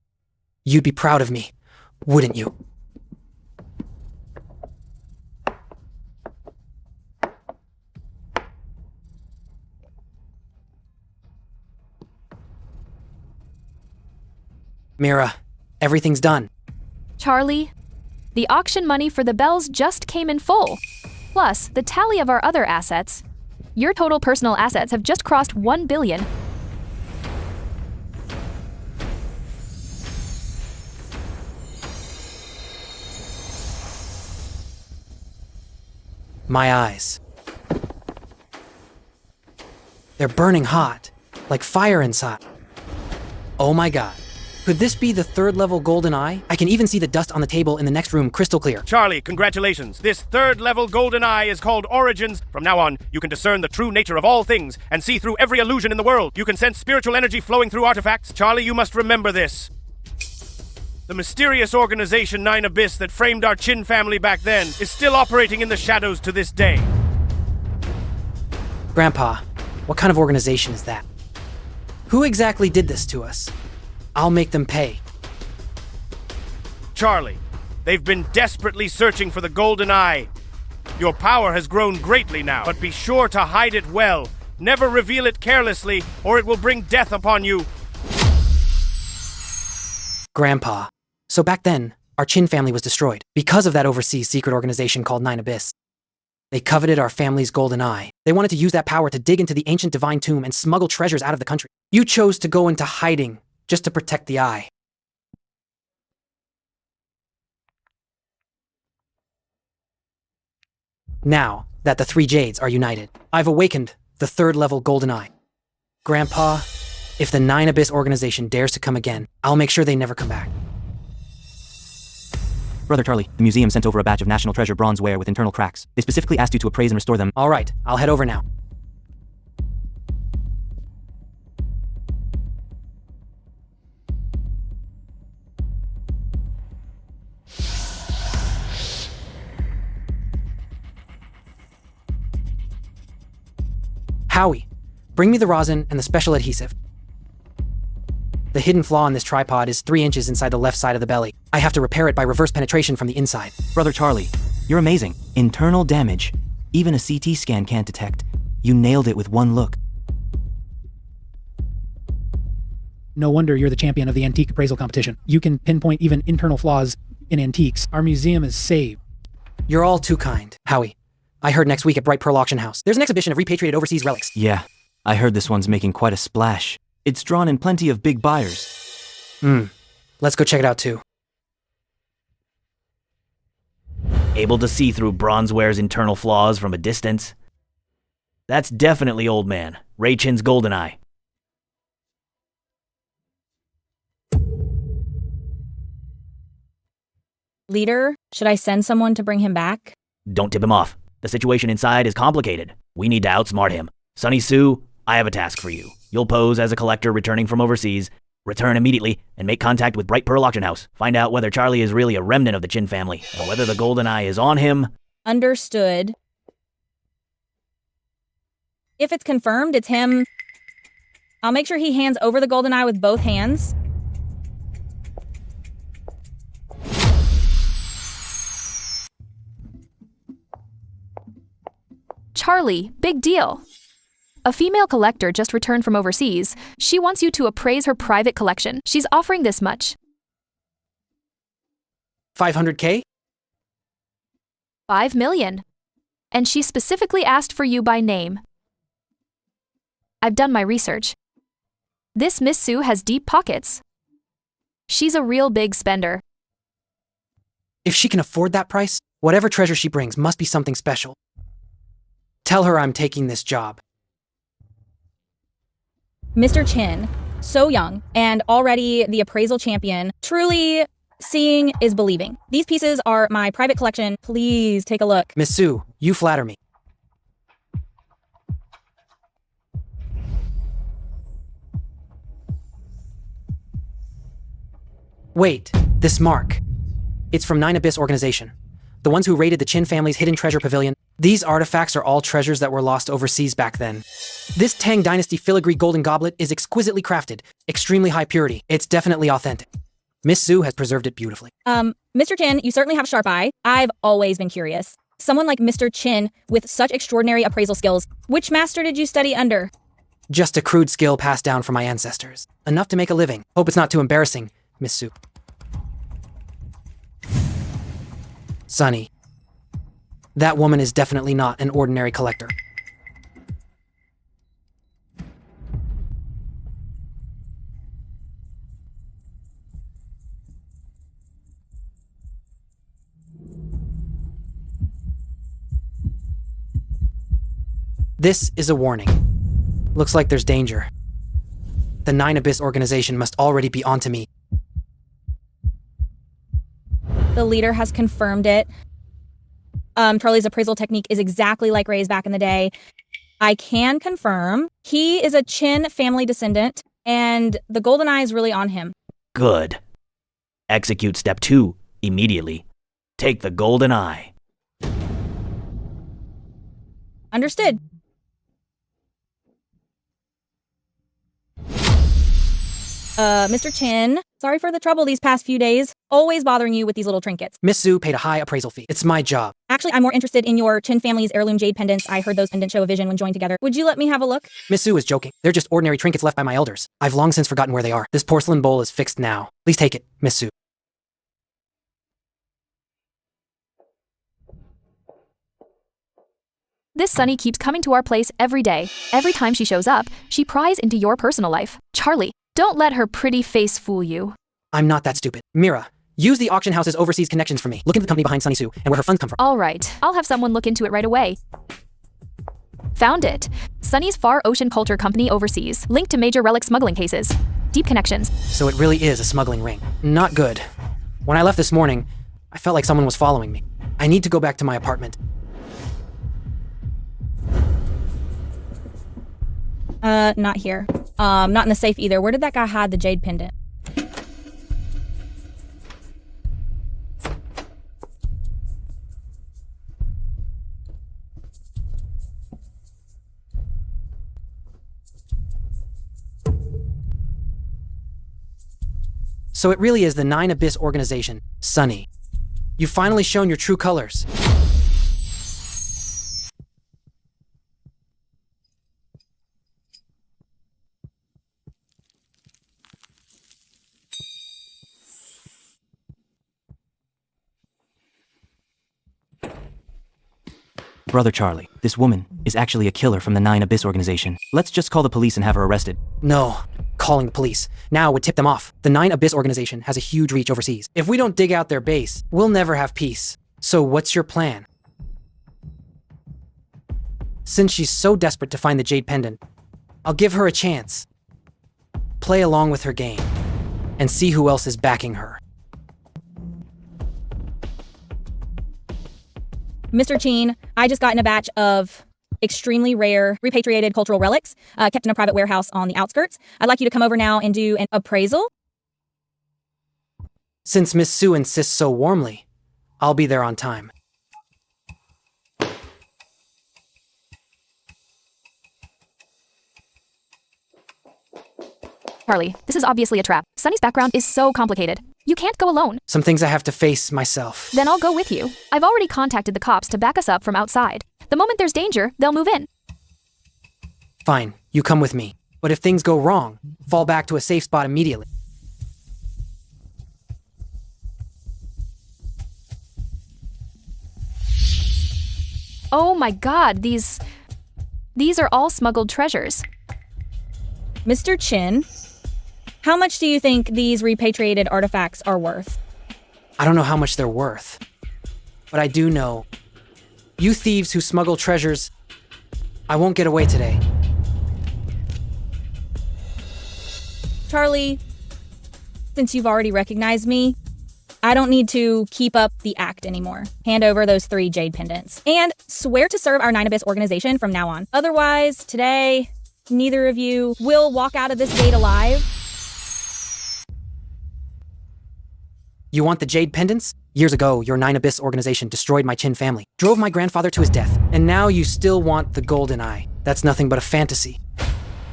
you'd be proud of me, wouldn't you? Mira, everything's done. Charlie, the auction money for the bells just came in full. Plus, the tally of our other assets. Your total personal assets have just crossed 1 billion. My eyes. They're burning hot, like fire inside. Oh my god. Could this be the 3rd level golden eye? I can even see the dust on the table in the next room crystal clear. Charlie, congratulations. This 3rd level golden eye is called Origins. From now on, you can discern the true nature of all things and see through every illusion in the world. You can sense spiritual energy flowing through artifacts. Charlie, you must remember this. The mysterious organization Nine Abyss that framed our Qin family back then is still operating in the shadows to this day. Grandpa, what kind of organization is that? Who exactly did this to us? I'll make them pay. Charlie, they've been desperately searching for the golden eye. Your power has grown greatly now, but be sure to hide it well. Never reveal it carelessly, or it will bring death upon you. Grandpa, so back then, our Qin family was destroyed because of that overseas secret organization called Nine Abyss. They coveted our family's golden eye. They wanted to use that power to dig into the ancient divine tomb and smuggle treasures out of the country. You chose to go into hiding just to protect the eye. Now that the 3 jades are united, I've awakened the 3rd level golden eye. Grandpa, if the Nine Abyss organization dares to come again, I'll make sure they never come back. Brother Charlie, the museum sent over a batch of national treasure bronzeware with internal cracks. They specifically asked you to appraise and restore them. All right, I'll head over now. Howie, bring me the rosin and the special adhesive. The hidden flaw in this tripod is 3 inches inside the left side of the belly. I have to repair it by reverse penetration from the inside. Brother Charlie, you're amazing. Internal damage. Even a CT scan can't detect. You nailed it with one look. No wonder you're the champion of the antique appraisal competition. You can pinpoint even internal flaws in antiques. Our museum is saved. You're all too kind. Howie, I heard next week at Bright Pearl Auction House, there's an exhibition of repatriated overseas relics. Yeah, I heard this one's making quite a splash. It's drawn in plenty of big buyers. Let's go check it out too. Able to see through bronzeware's internal flaws from a distance? That's definitely old man, Ray Chin's golden eye. Leader, should I send someone to bring him back? Don't tip him off. The situation inside is complicated. We need to outsmart him. Sunny Sue, I have a task for you. You'll pose as a collector returning from overseas, return immediately, and make contact with Bright Pearl Auction House. Find out whether Charlie is really a remnant of the Chin family, and whether the golden eye is on him. Understood. If it's confirmed it's him, I'll make sure he hands over the golden eye with both hands. Charlie, big deal. A female collector just returned from overseas. She wants you to appraise her private collection. She's offering this much. 500K? 5 million. And she specifically asked for you by name. I've done my research. This Miss Sue has deep pockets. She's a real big spender. If she can afford that price, whatever treasure she brings must be something special. Tell her I'm taking this job. Mr. Chin, so young, and already the appraisal champion. Truly, seeing is believing. These pieces are my private collection. Please take a look. Miss Sue, you flatter me. Wait, this mark. It's from Nine Abyss Organization. The ones who raided the Chin family's hidden treasure pavilion. These artifacts are all treasures that were lost overseas back then. This Tang Dynasty filigree golden goblet is exquisitely crafted, extremely high purity. It's definitely authentic. Miss Sue has preserved it beautifully. Mr. Chin, you certainly have a sharp eye. I've always been curious. Someone like Mr. Chin with such extraordinary appraisal skills. Which master did you study under? Just a crude skill passed down from my ancestors. Enough to make a living. Hope it's not too embarrassing, Miss Sue. Sunny. That woman is definitely not an ordinary collector. This is a warning. Looks like there's danger. The Nine Abyss organization must already be onto me. The leader has confirmed it. Charlie's appraisal technique is exactly like Ray's back in the day. I can confirm he is a Chin family descendant, and the golden eye is really on him. Good. Execute step 2 immediately. Take the golden eye. Understood. Mr. Chin, sorry for the trouble these past few days. Always bothering you with these little trinkets. Miss Sue paid a high appraisal fee. It's my job. Actually, I'm more interested in your Chin family's heirloom jade pendants. I heard those pendants show a vision when joined together. Would you let me have a look? Miss Sue is joking. They're just ordinary trinkets left by my elders. I've long since forgotten where they are. This porcelain bowl is fixed now. Please take it, Miss Sue. This Sunny keeps coming to our place every day. Every time she shows up, she pries into your personal life. Charlie, don't let her pretty face fool you. I'm not that stupid. Mira, use the auction house's overseas connections for me. Look into the company behind Sunny Sue and where her funds come from. All right, I'll have someone look into it right away. Found it. Sunny's Far Ocean Culture Company overseas. Linked to major relic smuggling cases. Deep connections. So it really is a smuggling ring. Not good. When I left this morning, I felt like someone was following me. I need to go back to my apartment. Not here. Not in the safe either. Where did that guy hide the jade pendant? So it really is the Nine Abyss organization, Sunny. You've finally shown your true colors. Brother Charlie, this woman is actually a killer from the Nine Abyss organization. Let's just call the police and have her arrested. No, calling the police now would tip them off. The Nine Abyss organization has a huge reach overseas. If we don't dig out their base, we'll never have peace. So what's your plan? Since she's so desperate to find the Jade Pendant, I'll give her a chance. Play along with her game and see who else is backing her. Mr. Cheen, I just got in a batch of extremely rare repatriated cultural relics kept in a private warehouse on the outskirts. I'd like you to come over now and do an appraisal. Since Miss Sue insists so warmly, I'll be there on time. Charlie, this is obviously a trap. Sunny's background is so complicated. You can't go alone. Some things I have to face myself. Then I'll go with you. I've already contacted the cops to back us up from outside. The moment there's danger, they'll move in. Fine, you come with me. But if things go wrong, fall back to a safe spot immediately. Oh my god, these are all smuggled treasures. Mr. Chin, how much do you think these repatriated artifacts are worth? I don't know how much they're worth, but I do know you thieves who smuggle treasures, I won't get away today. Charlie, since you've already recognized me, I don't need to keep up the act anymore. Hand over those 3 jade pendants. And swear to serve our Nine Abyss organization from now on. Otherwise, today, neither of you will walk out of this gate alive. You want the jade pendants? Years ago, your Nine Abyss organization destroyed my Chin family, drove my grandfather to his death, and now you still want the golden eye. That's nothing but a fantasy.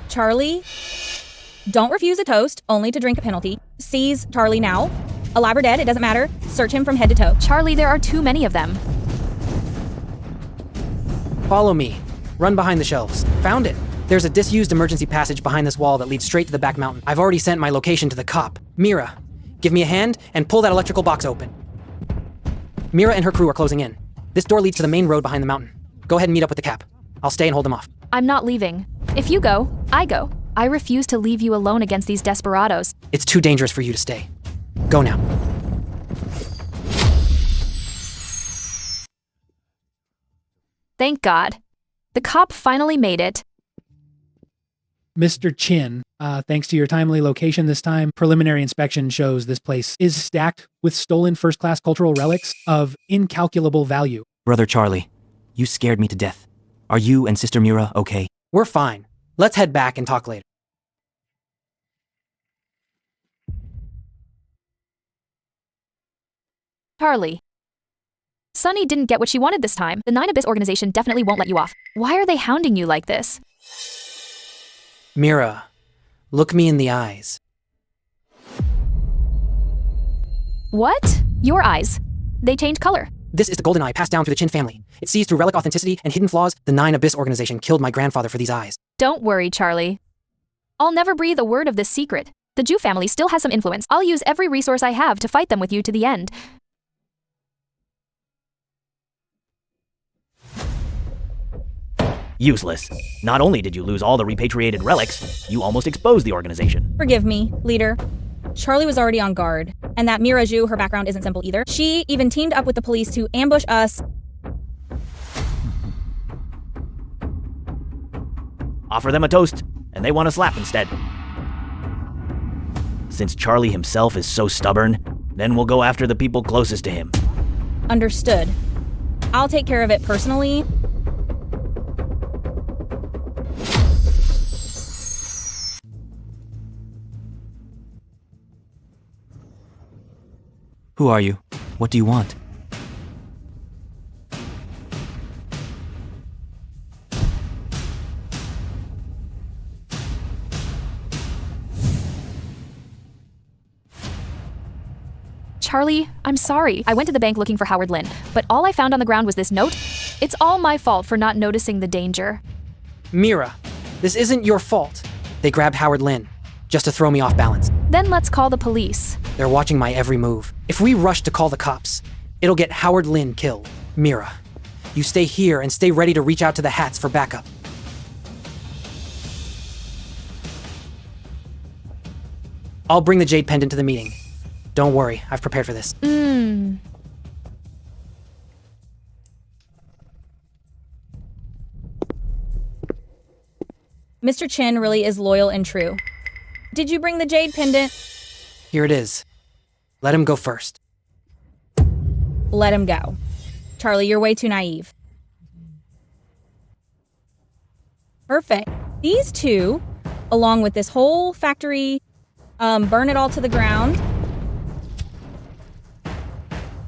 Charlie, don't refuse a toast, only to drink a penalty. Seize Charlie now. Alive or dead, it doesn't matter. Search him from head to toe. Charlie, there are too many of them. Follow me. Run behind the shelves. Found it. There's a disused emergency passage behind this wall that leads straight to the back mountain. I've already sent my location to the cop. Mira, give me a hand and pull that electrical box open. Mira and her crew are closing in. This door leads to the main road behind the mountain. Go ahead and meet up with the cap. I'll stay and hold them off. I'm not leaving. If you go, I go. I refuse to leave you alone against these desperados. It's too dangerous for you to stay. Go now. Thank God. The cop finally made it. Mr. Chin, thanks to your timely location this time, preliminary inspection shows this place is stacked with stolen first-class cultural relics of incalculable value. Brother Charlie, you scared me to death. Are you and Sister Mira okay? We're fine. Let's head back and talk later. Charlie. Sunny didn't get what she wanted this time. The Nine Abyss organization definitely won't let you off. Why are they hounding you like this? Mira, look me in the eyes. What? Your eyes. They change color. This is the golden eye passed down through the Chin family. It sees through relic authenticity and hidden flaws. The Nine Abyss organization killed my grandfather for these eyes. Don't worry, Charlie. I'll never breathe a word of this secret. The Jew family still has some influence. I'll use every resource I have to fight them with you to the end. Useless. Not only did you lose all the repatriated relics, you almost exposed the organization. Forgive me, leader. Charlie was already on guard, and that Mira Zhu, her background isn't simple either. She even teamed up with the police to ambush us. Offer them a toast, and they want a slap instead. Since Charlie himself is so stubborn, then we'll go after the people closest to him. Understood. I'll take care of it personally. Who are you? What do you want? Charlie, I'm sorry. I went to the bank looking for Howard Lynn, but all I found on the ground was this note. It's all my fault for not noticing the danger. Mira, this isn't your fault. They grabbed Howard Lynn, just to throw me off balance. Then let's call the police. They're watching my every move. If we rush to call the cops, it'll get Howard Lynn killed. Mira, you stay here and stay ready to reach out to the Hats for backup. I'll bring the jade pendant to the meeting. Don't worry, I've prepared for this. Mr. Chin really is loyal and true. Did you bring the jade pendant? Here it is. Let him go first. Let him go. Charlie, you're way too naive. Perfect. These two, along with this whole factory, burn it all to the ground.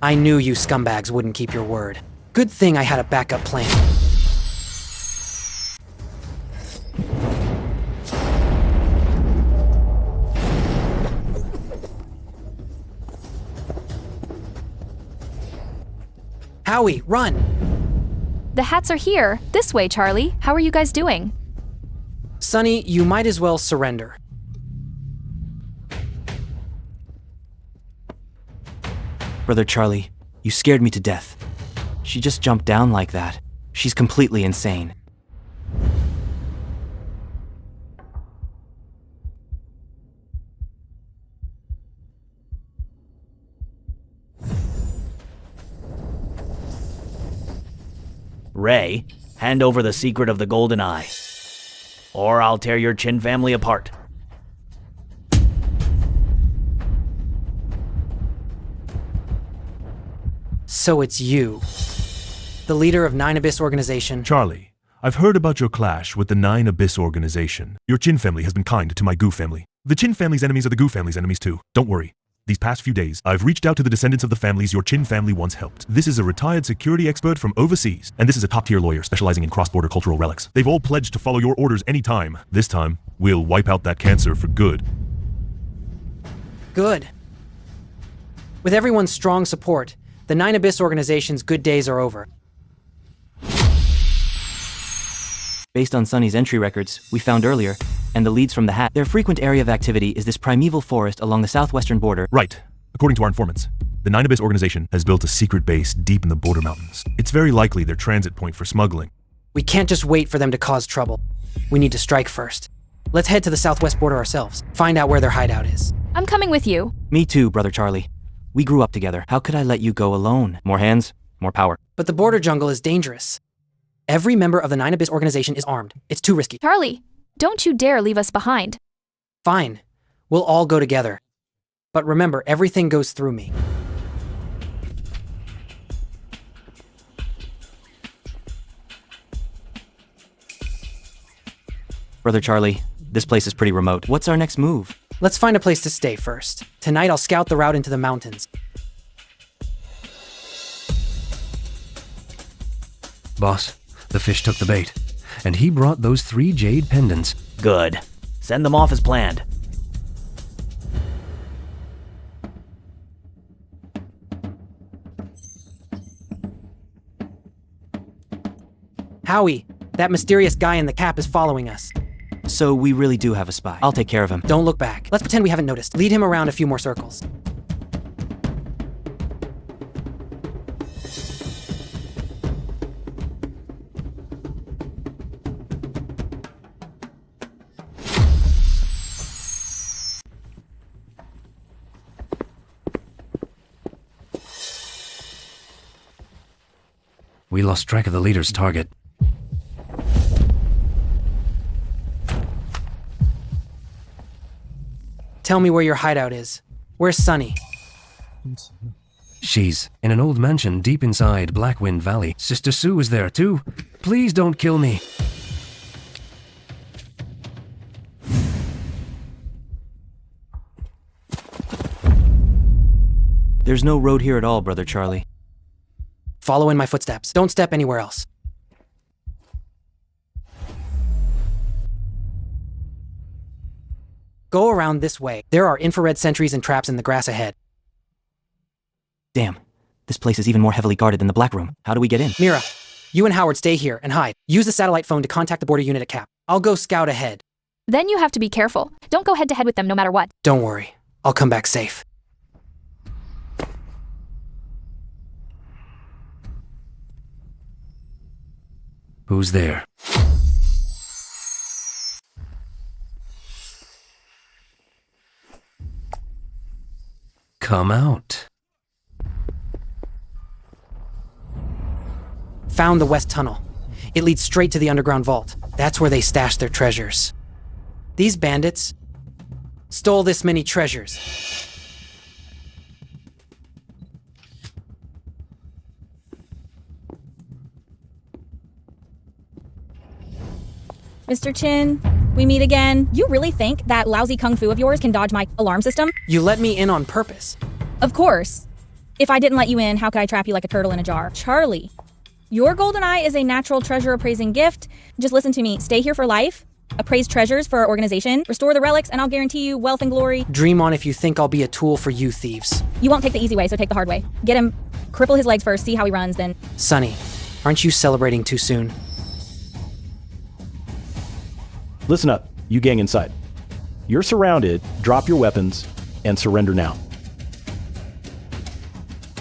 I knew you scumbags wouldn't keep your word. Good thing I had a backup plan. Howie, run! The Hats are here. This way, Charlie. How are you guys doing? Sonny, you might as well surrender. Brother Charlie, you scared me to death. She just jumped down like that. She's completely insane. Ray, hand over the secret of the golden eye, or I'll tear your Chin family apart. So it's you, the leader of Nine Abyss Organization. Charlie, I've heard about your clash with the Nine Abyss Organization. Your Chin family has been kind to my Goo family. The Chin family's enemies are the Goo family's enemies too. Don't worry. These past few days, I've reached out to the descendants of the families your Chin family once helped. This is a retired security expert from overseas, and this is a top-tier lawyer specializing in cross-border cultural relics. They've all pledged to follow your orders anytime. This time, we'll wipe out that cancer for good. Good. With everyone's strong support, the Nine Abyss Organization's good days are over. Based on Sunny's entry records we found earlier, and the leads from the Hat, their frequent area of activity is this primeval forest along the southwestern border. Right. According to our informants, the Nine Abyss Organization has built a secret base deep in the border mountains. It's very likely their transit point for smuggling. We can't just wait for them to cause trouble. We need to strike first. Let's head to the southwest border ourselves, find out where their hideout is. I'm coming with you. Me too, Brother Charlie. We grew up together. How could I let you go alone? More hands, more power. But the border jungle is dangerous. Every member of the Nine Abyss Organization is armed. It's too risky. Charlie, don't you dare leave us behind. Fine. We'll all go together. But remember, everything goes through me. Brother Charlie, this place is pretty remote. What's our next move? Let's find a place to stay first. Tonight I'll scout the route into the mountains. Boss, the fish took the bait, and he brought those 3 jade pendants. Good. Send them off as planned. Howie, that mysterious guy in the cap is following us. So we really do have a spy. I'll take care of him. Don't look back. Let's pretend we haven't noticed. Lead him around a few more circles. We lost track of the leader's target. Tell me where your hideout is. Where's Sunny? She's in an old mansion deep inside Blackwind Valley. Sister Sue is there too. Please don't kill me. There's no road here at all, Brother Charlie. Follow in my footsteps. Don't step anywhere else. Go around this way. There are infrared sentries and traps in the grass ahead. Damn, this place is even more heavily guarded than the Black Room. How do we get in? Mira, you and Howard stay here and hide. Use the satellite phone to contact the border unit at Cap. I'll go scout ahead. Then you have to be careful. Don't go head to head with them no matter what. Don't worry. I'll come back safe. Who's there? Come out. Found the west tunnel. It leads straight to the underground vault. That's where they stash their treasures. These bandits stole this many treasures. Mr. Chin, we meet again. You really think that lousy kung fu of yours can dodge my alarm system? You let me in on purpose. Of course. If I didn't let you in, how could I trap you like a turtle in a jar? Charlie, your golden eye is a natural treasure appraising gift. Just listen to me. Stay here for life. Appraise treasures for our organization. Restore the relics, and I'll guarantee you wealth and glory. Dream on if you think I'll be a tool for you thieves. You won't take the easy way, so take the hard way. Get him, cripple his legs first, see how he runs, then... Sonny, aren't you celebrating too soon? Listen up, you gang inside. You're surrounded. Drop your weapons and surrender now.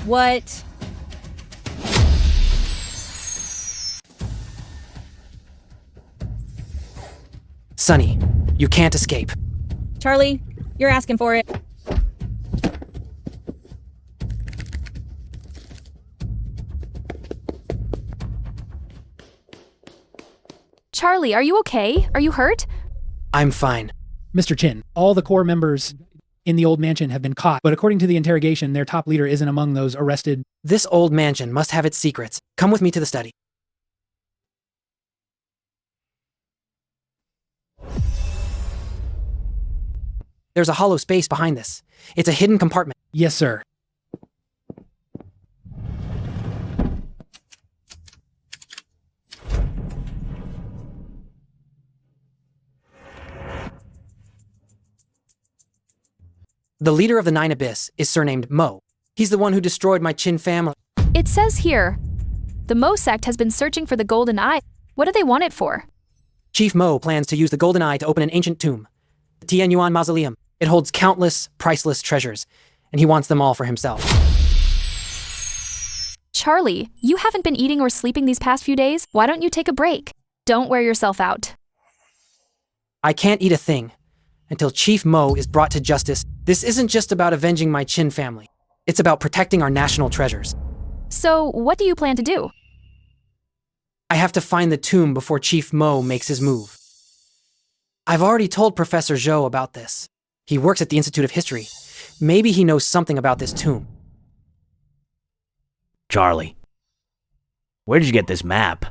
What? Sonny, you can't escape. Charlie, you're asking for it. Charlie, are you okay? Are you hurt? I'm fine. Mr. Chin, all the core members in the old mansion have been caught, but according to the interrogation, their top leader isn't among those arrested. This old mansion must have its secrets. Come with me to the study. There's a hollow space behind this. It's a hidden compartment. Yes, sir. The leader of the Nine Abyss is surnamed Mo. He's the one who destroyed my Chin family. It says here, the Mo sect has been searching for the Golden Eye. What do they want it for? Chief Mo plans to use the Golden Eye to open an ancient tomb, the Tianyuan Mausoleum. It holds countless, priceless treasures, and he wants them all for himself. Charlie, you haven't been eating or sleeping these past few days. Why don't you take a break? Don't wear yourself out. I can't eat a thing until Chief Mo is brought to justice. This isn't just about avenging my Chin family. It's about protecting our national treasures. So, what do you plan to do? I have to find the tomb before Chief Mo makes his move. I've already told Professor Zhou about this. He works at the Institute of History. Maybe he knows something about this tomb. Charlie, where did you get this map?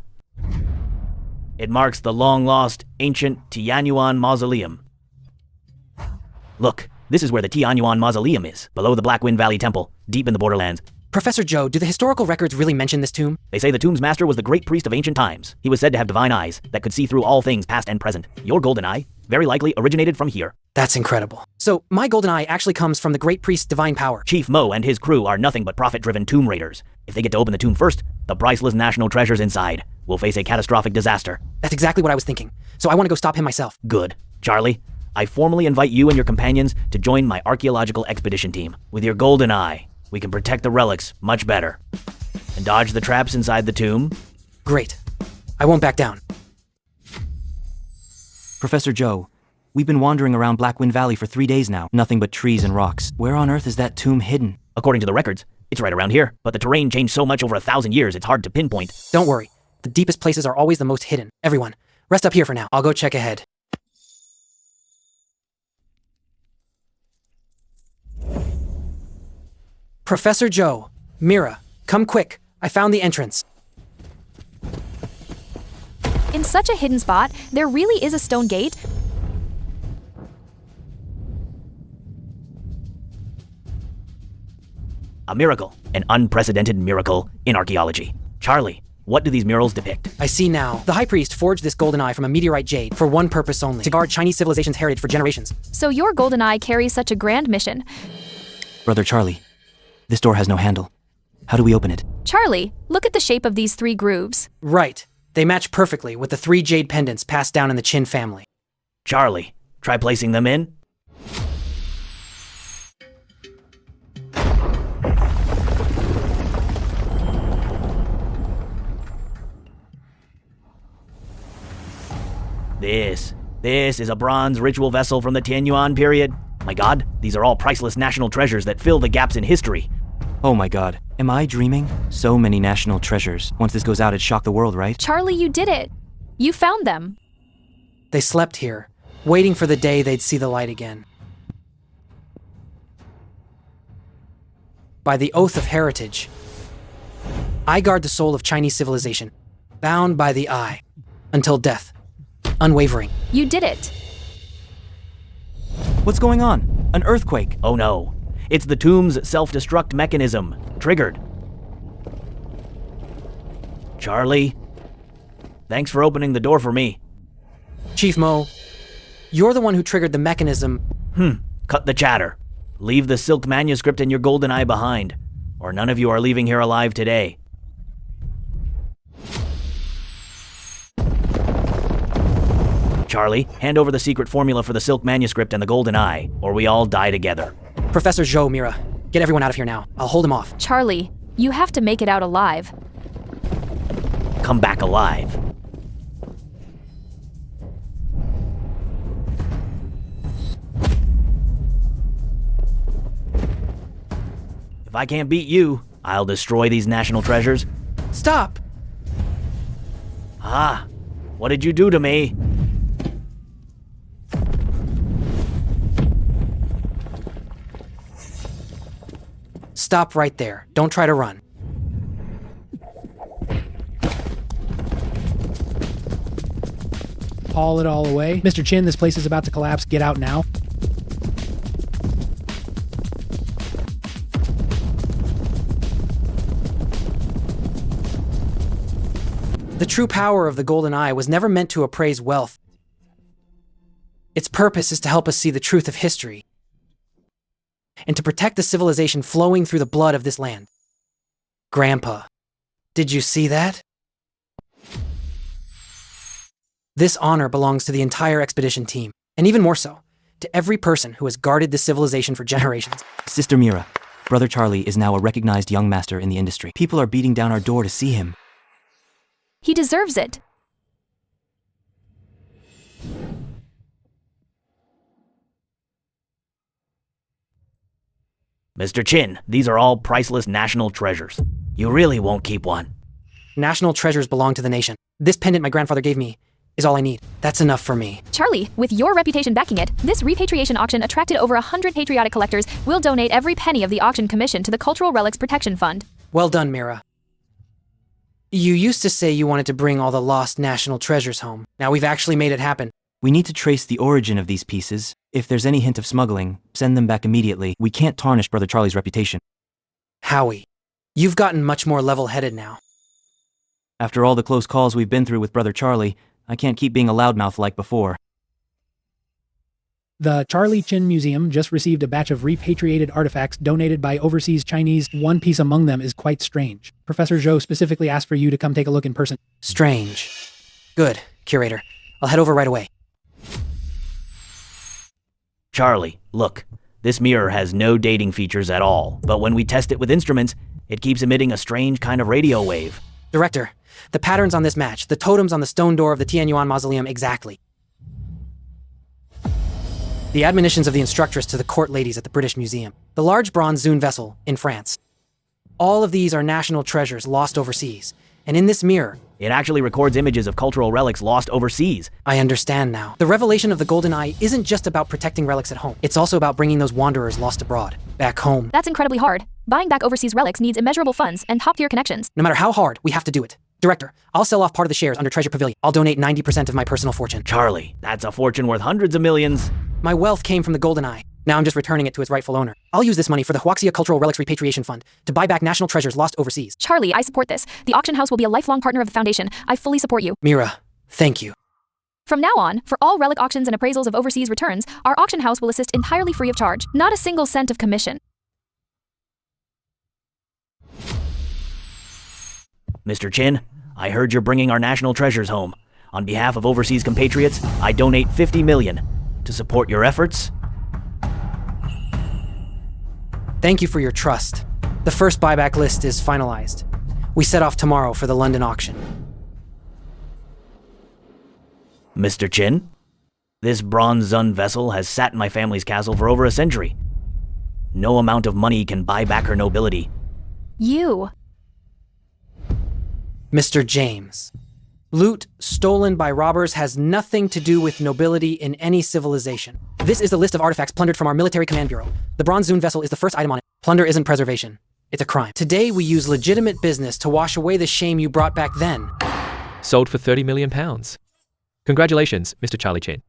It marks the long-lost ancient Tianyuan Mausoleum. Look, this is where the Tianyuan Mausoleum is, below the Blackwind Valley Temple, deep in the borderlands. Professor Zhou, do the historical records really mention this tomb? They say the tomb's master was the great priest of ancient times. He was said to have divine eyes that could see through all things past and present. Your golden eye very likely originated from here. That's incredible. So, my golden eye actually comes from the great priest's divine power. Chief Mo and his crew are nothing but profit-driven tomb raiders. If they get to open the tomb first, the priceless national treasures inside will face a catastrophic disaster. That's exactly what I was thinking. So I want to go stop him myself. Good. Charlie, I formally invite you and your companions to join my archaeological expedition team. With your golden eye, we can protect the relics much better. And dodge the traps inside the tomb. Great. I won't back down. Professor Zhou, we've been wandering around Blackwind Valley for 3 days now. Nothing but trees and rocks. Where on earth is that tomb hidden? According to the records, it's right around here. But the terrain changed so much over 1,000 years, it's hard to pinpoint. Don't worry. The deepest places are always the most hidden. Everyone, rest up here for now. I'll go check ahead. Professor Zhou, Mira, come quick. I found the entrance. In such a hidden spot, there really is a stone gate. A miracle. An unprecedented miracle in archaeology. Charlie, what do these murals depict? I see now. The High Priest forged this golden eye from a meteorite jade for one purpose only, to guard Chinese civilization's heritage for generations. So your golden eye carries such a grand mission. Brother Charlie, this door has no handle. How do we open it? Charlie, look at the shape of these 3 grooves. Right. They match perfectly with the 3 jade pendants passed down in the Qin family. Charlie, try placing them in. This is a bronze ritual vessel from the Tianyuan period. My god, these are all priceless national treasures that fill the gaps in history. Oh my god, am I dreaming? So many national treasures. Once this goes out, it'd shock the world, right? Charlie, you did it. You found them. They slept here, waiting for the day they'd see the light again. By the oath of heritage, I guard the soul of Chinese civilization, bound by the eye, until death. Unwavering. You did it. What's going on? An earthquake. Oh no. It's the tomb's self-destruct mechanism. Triggered. Charlie, thanks for opening the door for me. Chief Mo, you're the one who triggered the mechanism. Cut the chatter. Leave the silk manuscript and your golden eye behind, or none of you are leaving here alive today. Charlie, hand over the secret formula for the silk manuscript and the golden eye, or we all die together. Professor Zhou, Mira, get everyone out of here now. I'll hold him off. Charlie, you have to make it out alive. Come back alive. If I can't beat you, I'll destroy these national treasures. Stop! Ah, what did you do to me? Stop right there. Don't try to run. Haul it all away. Mr. Qin, this place is about to collapse. Get out now. The true power of the golden eye was never meant to appraise wealth. Its purpose is to help us see the truth of history and to protect the civilization flowing through the blood of this land. Grandpa, did you see that? This honor belongs to the entire expedition team, and even more so, to every person who has guarded this civilization for generations. Sister Mira, Brother Charlie is now a recognized young master in the industry. People are beating down our door to see him. He deserves it. Mr. Qin, these are all priceless national treasures. You really won't keep one. National treasures belong to the nation. This pendant my grandfather gave me is all I need. That's enough for me. Charlie, with your reputation backing it, this repatriation auction attracted over 100 patriotic collectors. We'll donate every penny of the auction commission to the Cultural Relics Protection Fund. Well done, Mira. You used to say you wanted to bring all the lost national treasures home. Now we've actually made it happen. We need to trace the origin of these pieces. If there's any hint of smuggling, send them back immediately. We can't tarnish Brother Charlie's reputation. Howie, you've gotten much more level-headed now. After all the close calls we've been through with Brother Charlie, I can't keep being a loudmouth like before. The Charlie Qin Museum just received a batch of repatriated artifacts donated by overseas Chinese. One piece among them is quite strange. Professor Zhou specifically asked for you to come take a look in person. Strange. Good, Curator. I'll head over right away. Charlie, look. This mirror has no dating features at all, but when we test it with instruments, it keeps emitting a strange kind of radio wave. Director, the patterns on this match, the totems on the stone door of the Tianyuan Mausoleum exactly. The admonitions of the instructress to the court ladies at the British Museum. The large bronze Zune vessel in France. All of these are national treasures lost overseas. And in this mirror, it actually records images of cultural relics lost overseas. I understand now. The revelation of the Golden Eye isn't just about protecting relics at home. It's also about bringing those wanderers lost abroad, back home. That's incredibly hard. Buying back overseas relics needs immeasurable funds and top-tier connections. No matter how hard, we have to do it. Director, I'll sell off part of the shares under Treasure Pavilion. I'll donate 90% of my personal fortune. Charlie, that's a fortune worth hundreds of millions. My wealth came from the Golden Eye. Now I'm just returning it to its rightful owner. I'll use this money for the Huaxia Cultural Relics Repatriation Fund to buy back national treasures lost overseas. Charlie, I support this. The auction house will be a lifelong partner of the foundation. I fully support you. Mira, thank you. From now on, for all relic auctions and appraisals of overseas returns, our auction house will assist entirely free of charge. Not a single cent of commission. Mr. Chin, I heard you're bringing our national treasures home. On behalf of overseas compatriots, I donate 50 million. To support your efforts, Thank you for your trust. The first buyback list is finalized. We set off tomorrow for the London auction. Mr. Chin, this bronze Zun vessel has sat in my family's castle for over a century. No amount of money can buy back her nobility. You. Mr. James. Loot stolen by robbers has nothing to do with nobility in any civilization. This is the list of artifacts plundered from our military command bureau. The bronze Zun vessel is the first item on it. Plunder isn't preservation. It's a crime. Today we use legitimate business to wash away the shame you brought back then. Sold for £30 million. Congratulations, Mr. Charlie Chin.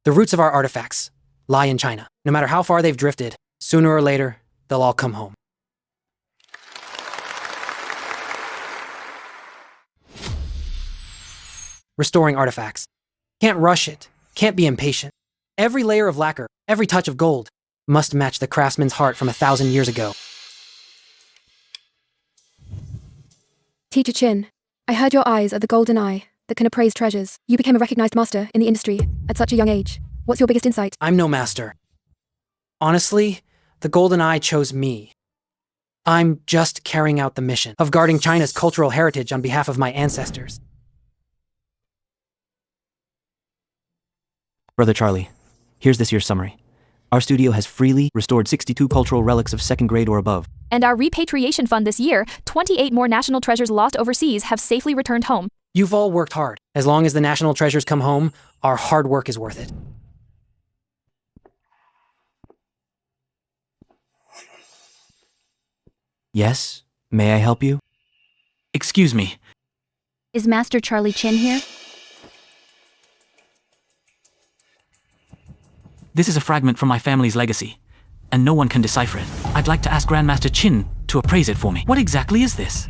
The roots of our artifacts lie in China. No matter how far they've drifted, sooner or later, they'll all come home. Restoring artifacts. Can't rush it. Can't be impatient. Every layer of lacquer, every touch of gold, must match the craftsman's heart from 1,000 years ago. Teacher Chin, I heard your eyes are the golden eye that can appraise treasures. You became a recognized master in the industry at such a young age. What's your biggest insight? I'm no master. Honestly, the golden eye chose me. I'm just carrying out the mission of guarding China's cultural heritage on behalf of my ancestors. Brother Charlie, here's this year's summary. Our studio has freely restored 62 cultural relics of 2nd grade or above. And our repatriation fund this year, 28 more national treasures lost overseas have safely returned home. You've all worked hard. As long as the national treasures come home, our hard work is worth it. Yes? May I help you? Excuse me. Is Master Charlie Chin here? This is a fragment from my family's legacy, and no one can decipher it. I'd like to ask Grandmaster Chin to appraise it for me. What exactly is this?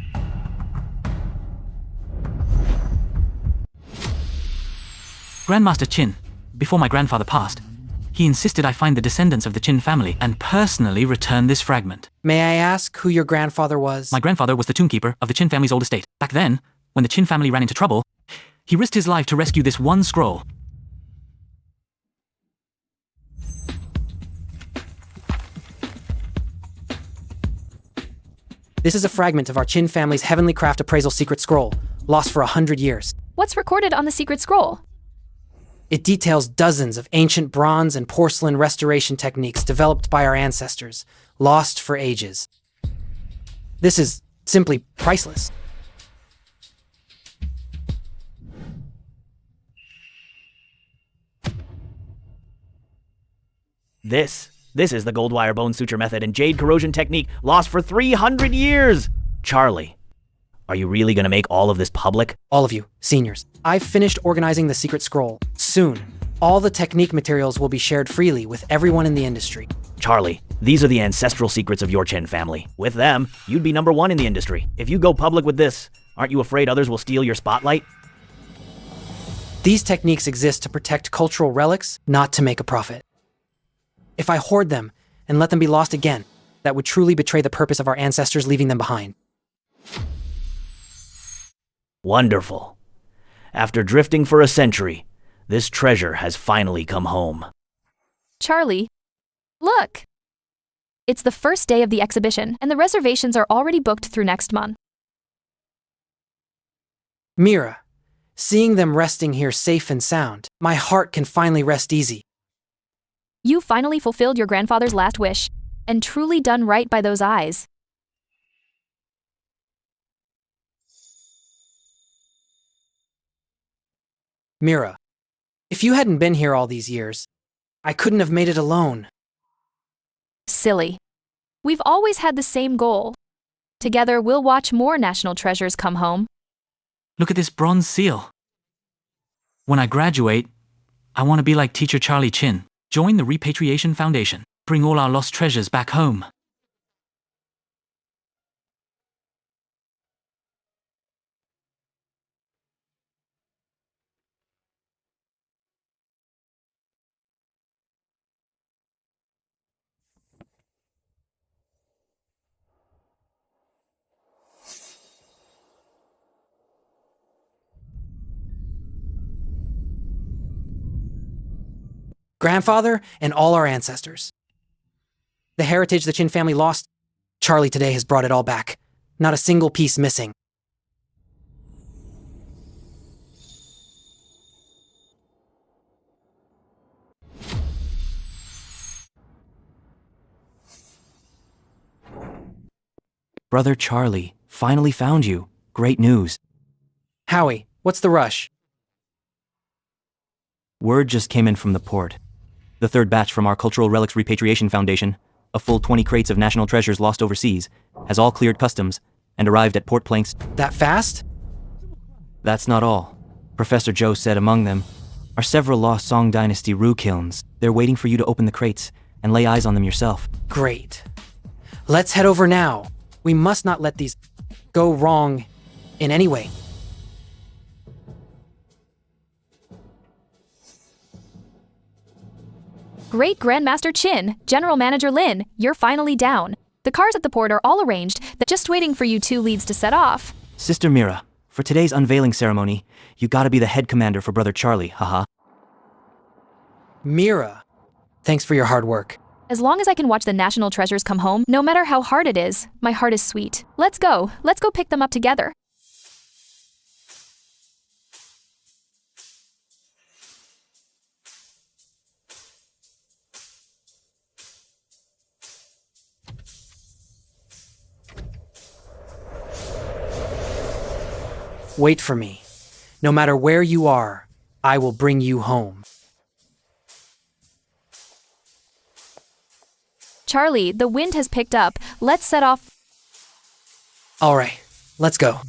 Grandmaster Chin, before my grandfather passed, he insisted I find the descendants of the Chin family and personally return this fragment. May I ask who your grandfather was? My grandfather was the tombkeeper of the Chin family's old estate. Back then, when the Chin family ran into trouble, he risked his life to rescue this one scroll. This is a fragment of our Chin family's Heavenly Craft Appraisal Secret Scroll, lost for 100 years. What's recorded on the secret scroll? It details dozens of ancient bronze and porcelain restoration techniques developed by our ancestors, lost for ages. This is simply priceless. This is the gold wire bone suture method and jade corrosion technique lost for 300 years. Charlie, are you really going to make all of this public? All of you, seniors. I've finished organizing the secret scroll. Soon, all the technique materials will be shared freely with everyone in the industry. Charlie, these are the ancestral secrets of your Chen family. With them, you'd be #1 in the industry. If you go public with this, aren't you afraid others will steal your spotlight? These techniques exist to protect cultural relics, not to make a profit. If I hoard them and let them be lost again, that would truly betray the purpose of our ancestors leaving them behind. Wonderful. After drifting for a century, this treasure has finally come home. Charlie, look! It's the first day of the exhibition, and the reservations are already booked through next month. Mira, seeing them resting here safe and sound, my heart can finally rest easy. You finally fulfilled your grandfather's last wish, and truly done right by those eyes. Mira, if you hadn't been here all these years, I couldn't have made it alone. Silly. We've always had the same goal. Together, we'll watch more national treasures come home. Look at this bronze seal. When I graduate, I want to be like Teacher Charlie Chin. Join the Repatriation Foundation. Bring all our lost treasures back home. grandfather, and all our ancestors. The heritage the Qin family lost, Charlie today has brought it all back. Not a single piece missing. Brother Charlie, finally found you. Great news. Howie, what's the rush? Word just came in from the port. The third batch from our Cultural Relics Repatriation Foundation, a full 20 crates of national treasures lost overseas, has all cleared customs and arrived at Port Planks. That fast? That's not all. Professor Joe said among them are several lost Song Dynasty Rue kilns. They're waiting for you to open the crates and lay eyes on them yourself. Great. Let's head over now. We must not let these go wrong in any way. Great Grandmaster Qin, General Manager Lin, you're finally down. The cars at the port are all arranged, just waiting for you two leads to set off. Sister Mira, for today's unveiling ceremony, you gotta be the head commander for Brother Charlie, haha. Mira, thanks for your hard work. As long as I can watch the national treasures come home, no matter how hard it is, my heart is sweet. Let's go pick them up together. Wait for me. No matter where you are, I will bring you home. Charlie, the wind has picked up. Let's set off. All right, let's go.